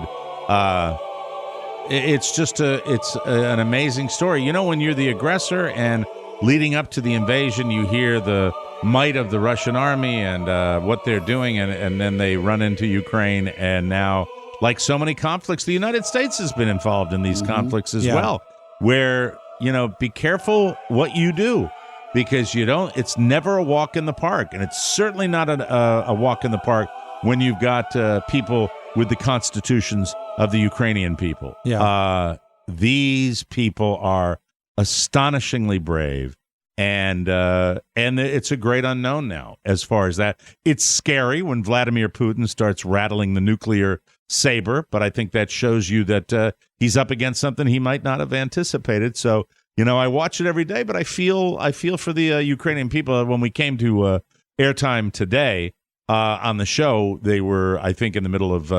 It's an amazing story. When you're the aggressor and leading up to the invasion, you hear the might of the Russian army and what they're doing, and then they run into Ukraine. And now, like so many conflicts, the United States has been involved in these conflicts as well, where, be careful what you do, because it's never a walk in the park. And it's certainly not a walk in the park when you've got people with the constitutions of the Ukrainian people. These people are astonishingly brave, and it's a great unknown now as far as that. It's scary when Vladimir Putin starts rattling the nuclear saber, but I think that shows you that he's up against something he might not have anticipated. So, I watch it every day, but I feel for the Ukrainian people. When we came to airtime today on the show, they were, I think, in the middle of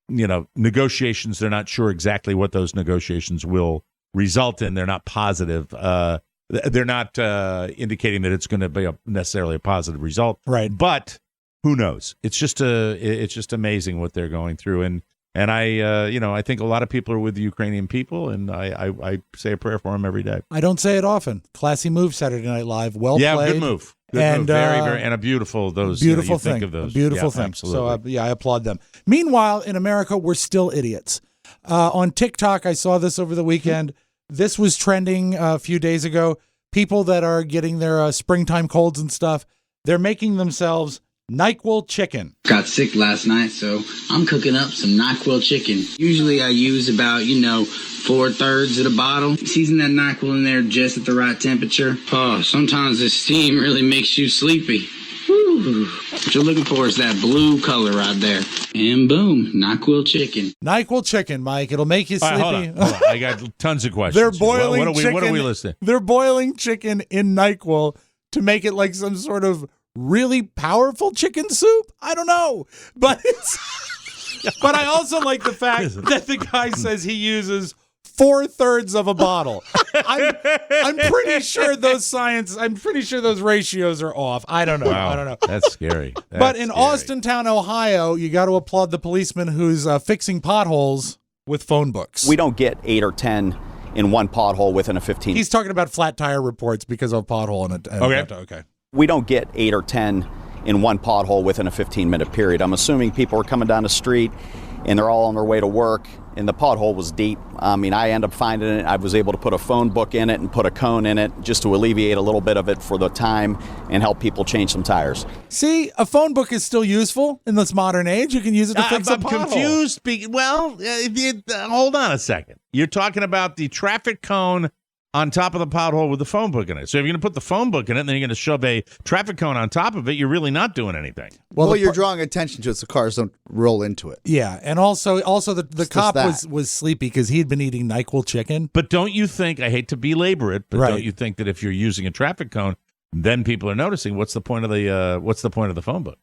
negotiations. They're not sure exactly what those negotiations will result in. They're not positive. They're not indicating that it's going to be necessarily a positive result. Right. But who knows? It's just amazing what they're going through. And I think a lot of people are with the Ukrainian people, and I say a prayer for them every day. I don't say it often. Classy move, Saturday Night Live. Well played. Good move. Very, very, and a beautiful thing. Think of those. Beautiful thing. Absolutely. So I applaud them. Meanwhile, in America, we're still idiots. On TikTok, I saw this over the weekend. This was trending a few days ago. People that are getting their springtime colds and stuff, they're making themselves NyQuil chicken. Got sick last night, so I'm cooking up some NyQuil chicken. Usually I use about, 4/3 of the bottle. Season that NyQuil in there just at the right temperature. Oh, sometimes the steam really makes you sleepy. Woo. Woo! What you're looking for is that blue color right there. And boom, NyQuil chicken. NyQuil chicken, Mike. It'll make you sleepy. Hold on. I got tons of questions. They're boiling chicken. What are we listening? They're boiling chicken in NyQuil to make it like some sort of really powerful chicken soup. I don't know, but but I also like the fact that the guy says he uses 4/3 of a bottle. I'm pretty sure those ratios are off. I don't know. Wow. I don't know. That's scary. But in Austintown, Ohio, you got to applaud the policeman who's fixing potholes with phone books. We don't get 8 or 10 in one pothole within a 15. He's talking about flat tire reports because of a pothole in it. Okay. We don't get 8 or 10 in one pothole within a 15-minute period. I'm assuming people are coming down the street and they're all on their way to work, and the pothole was deep. I mean, I ended up finding it. I was able to put a phone book in it and put a cone in it just to alleviate a little bit of it for the time and help people change some tires. See, a phone book is still useful in this modern age. You can use it to fix a pothole. I'm confused. Hold on a second. You're talking about the traffic cone on top of the pothole with the phone book in it. So if you're going to put the phone book in it and then you're going to shove a traffic cone on top of it, you're really not doing anything. Well, you're drawing attention to it so cars don't roll into it. Yeah, and also the cop was sleepy because he had been eating NyQuil chicken. But don't you think, I hate to belabor it, but don't you think that if you're using a traffic cone, then people are noticing? What's the point of the phone book?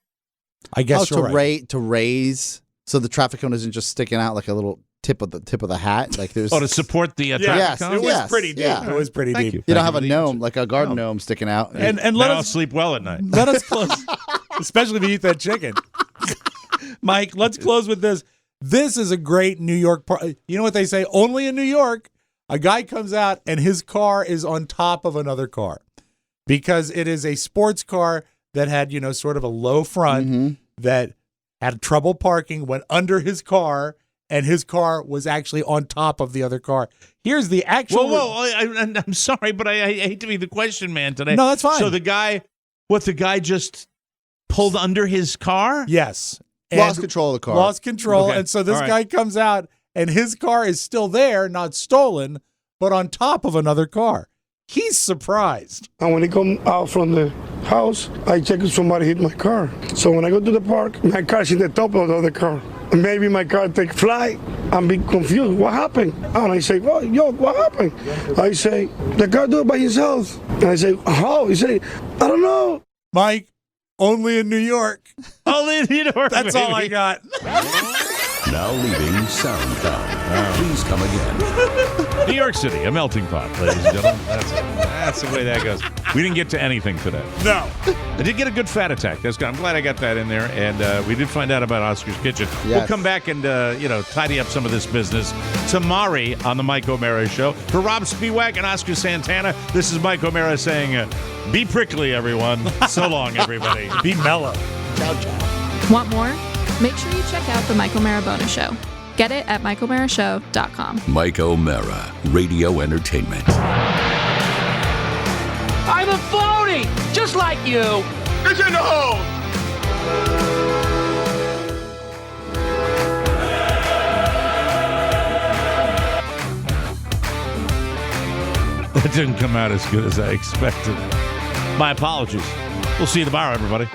I guess to raise so the traffic cone isn't just sticking out like a little tip of the hat, like there's to support the traffic cone. It was pretty deep. Yeah. It was pretty deep. You don't have a gnome like a garden gnome sticking out. And let us sleep well at night. Let us close, especially if you eat that chicken. Mike, let's close with this. This is a great New York part. You know what they say? Only in New York, a guy comes out and his car is on top of another car because it is a sports car that had sort of a low front that had trouble parking, went under his car. And his car was actually on top of the other car. Here's the actual. I'm sorry, but I hate to be the question man today. No, that's fine. So the guy just pulled under his car? Yes. Lost control of the car. Lost control. Okay. And so this guy comes out, and his car is still there, not stolen, but on top of another car. He's surprised. And when I come out from the house, I check if somebody hit my car. So when I go to the park, my car's in the top of the other car. Maybe my car take flight. I'm being confused. What happened? And I say, what happened? I say, the car do it by himself. And I say, how? He say, I don't know. Mike, only in New York. Only in New York. That's all I got. Now leaving SoundCloud. Please come again. New York City, a melting pot, ladies and gentlemen. That's the way that goes. We didn't get to anything today. No. I did get a good fat attack. That's good. I'm glad I got that in there. And we did find out about Oscar's Kitchen. Yes. We'll come back and, tidy up some of this business tomorrow on the Mike O'Mara Show. For Rob Spiewak and Oscar Santana, this is Mike O'Mara saying, be prickly, everyone. So long, everybody. Be mellow. Ciao, ciao. Want more? Make sure you check out the Mike O'Mara Bonus Show. Get it at MikeO'MaraShow.com. Mike O'Mara, Radio Entertainment. I'm a phony, just like you. Get in the hole. That didn't come out as good as I expected. My apologies. We'll see you tomorrow, everybody.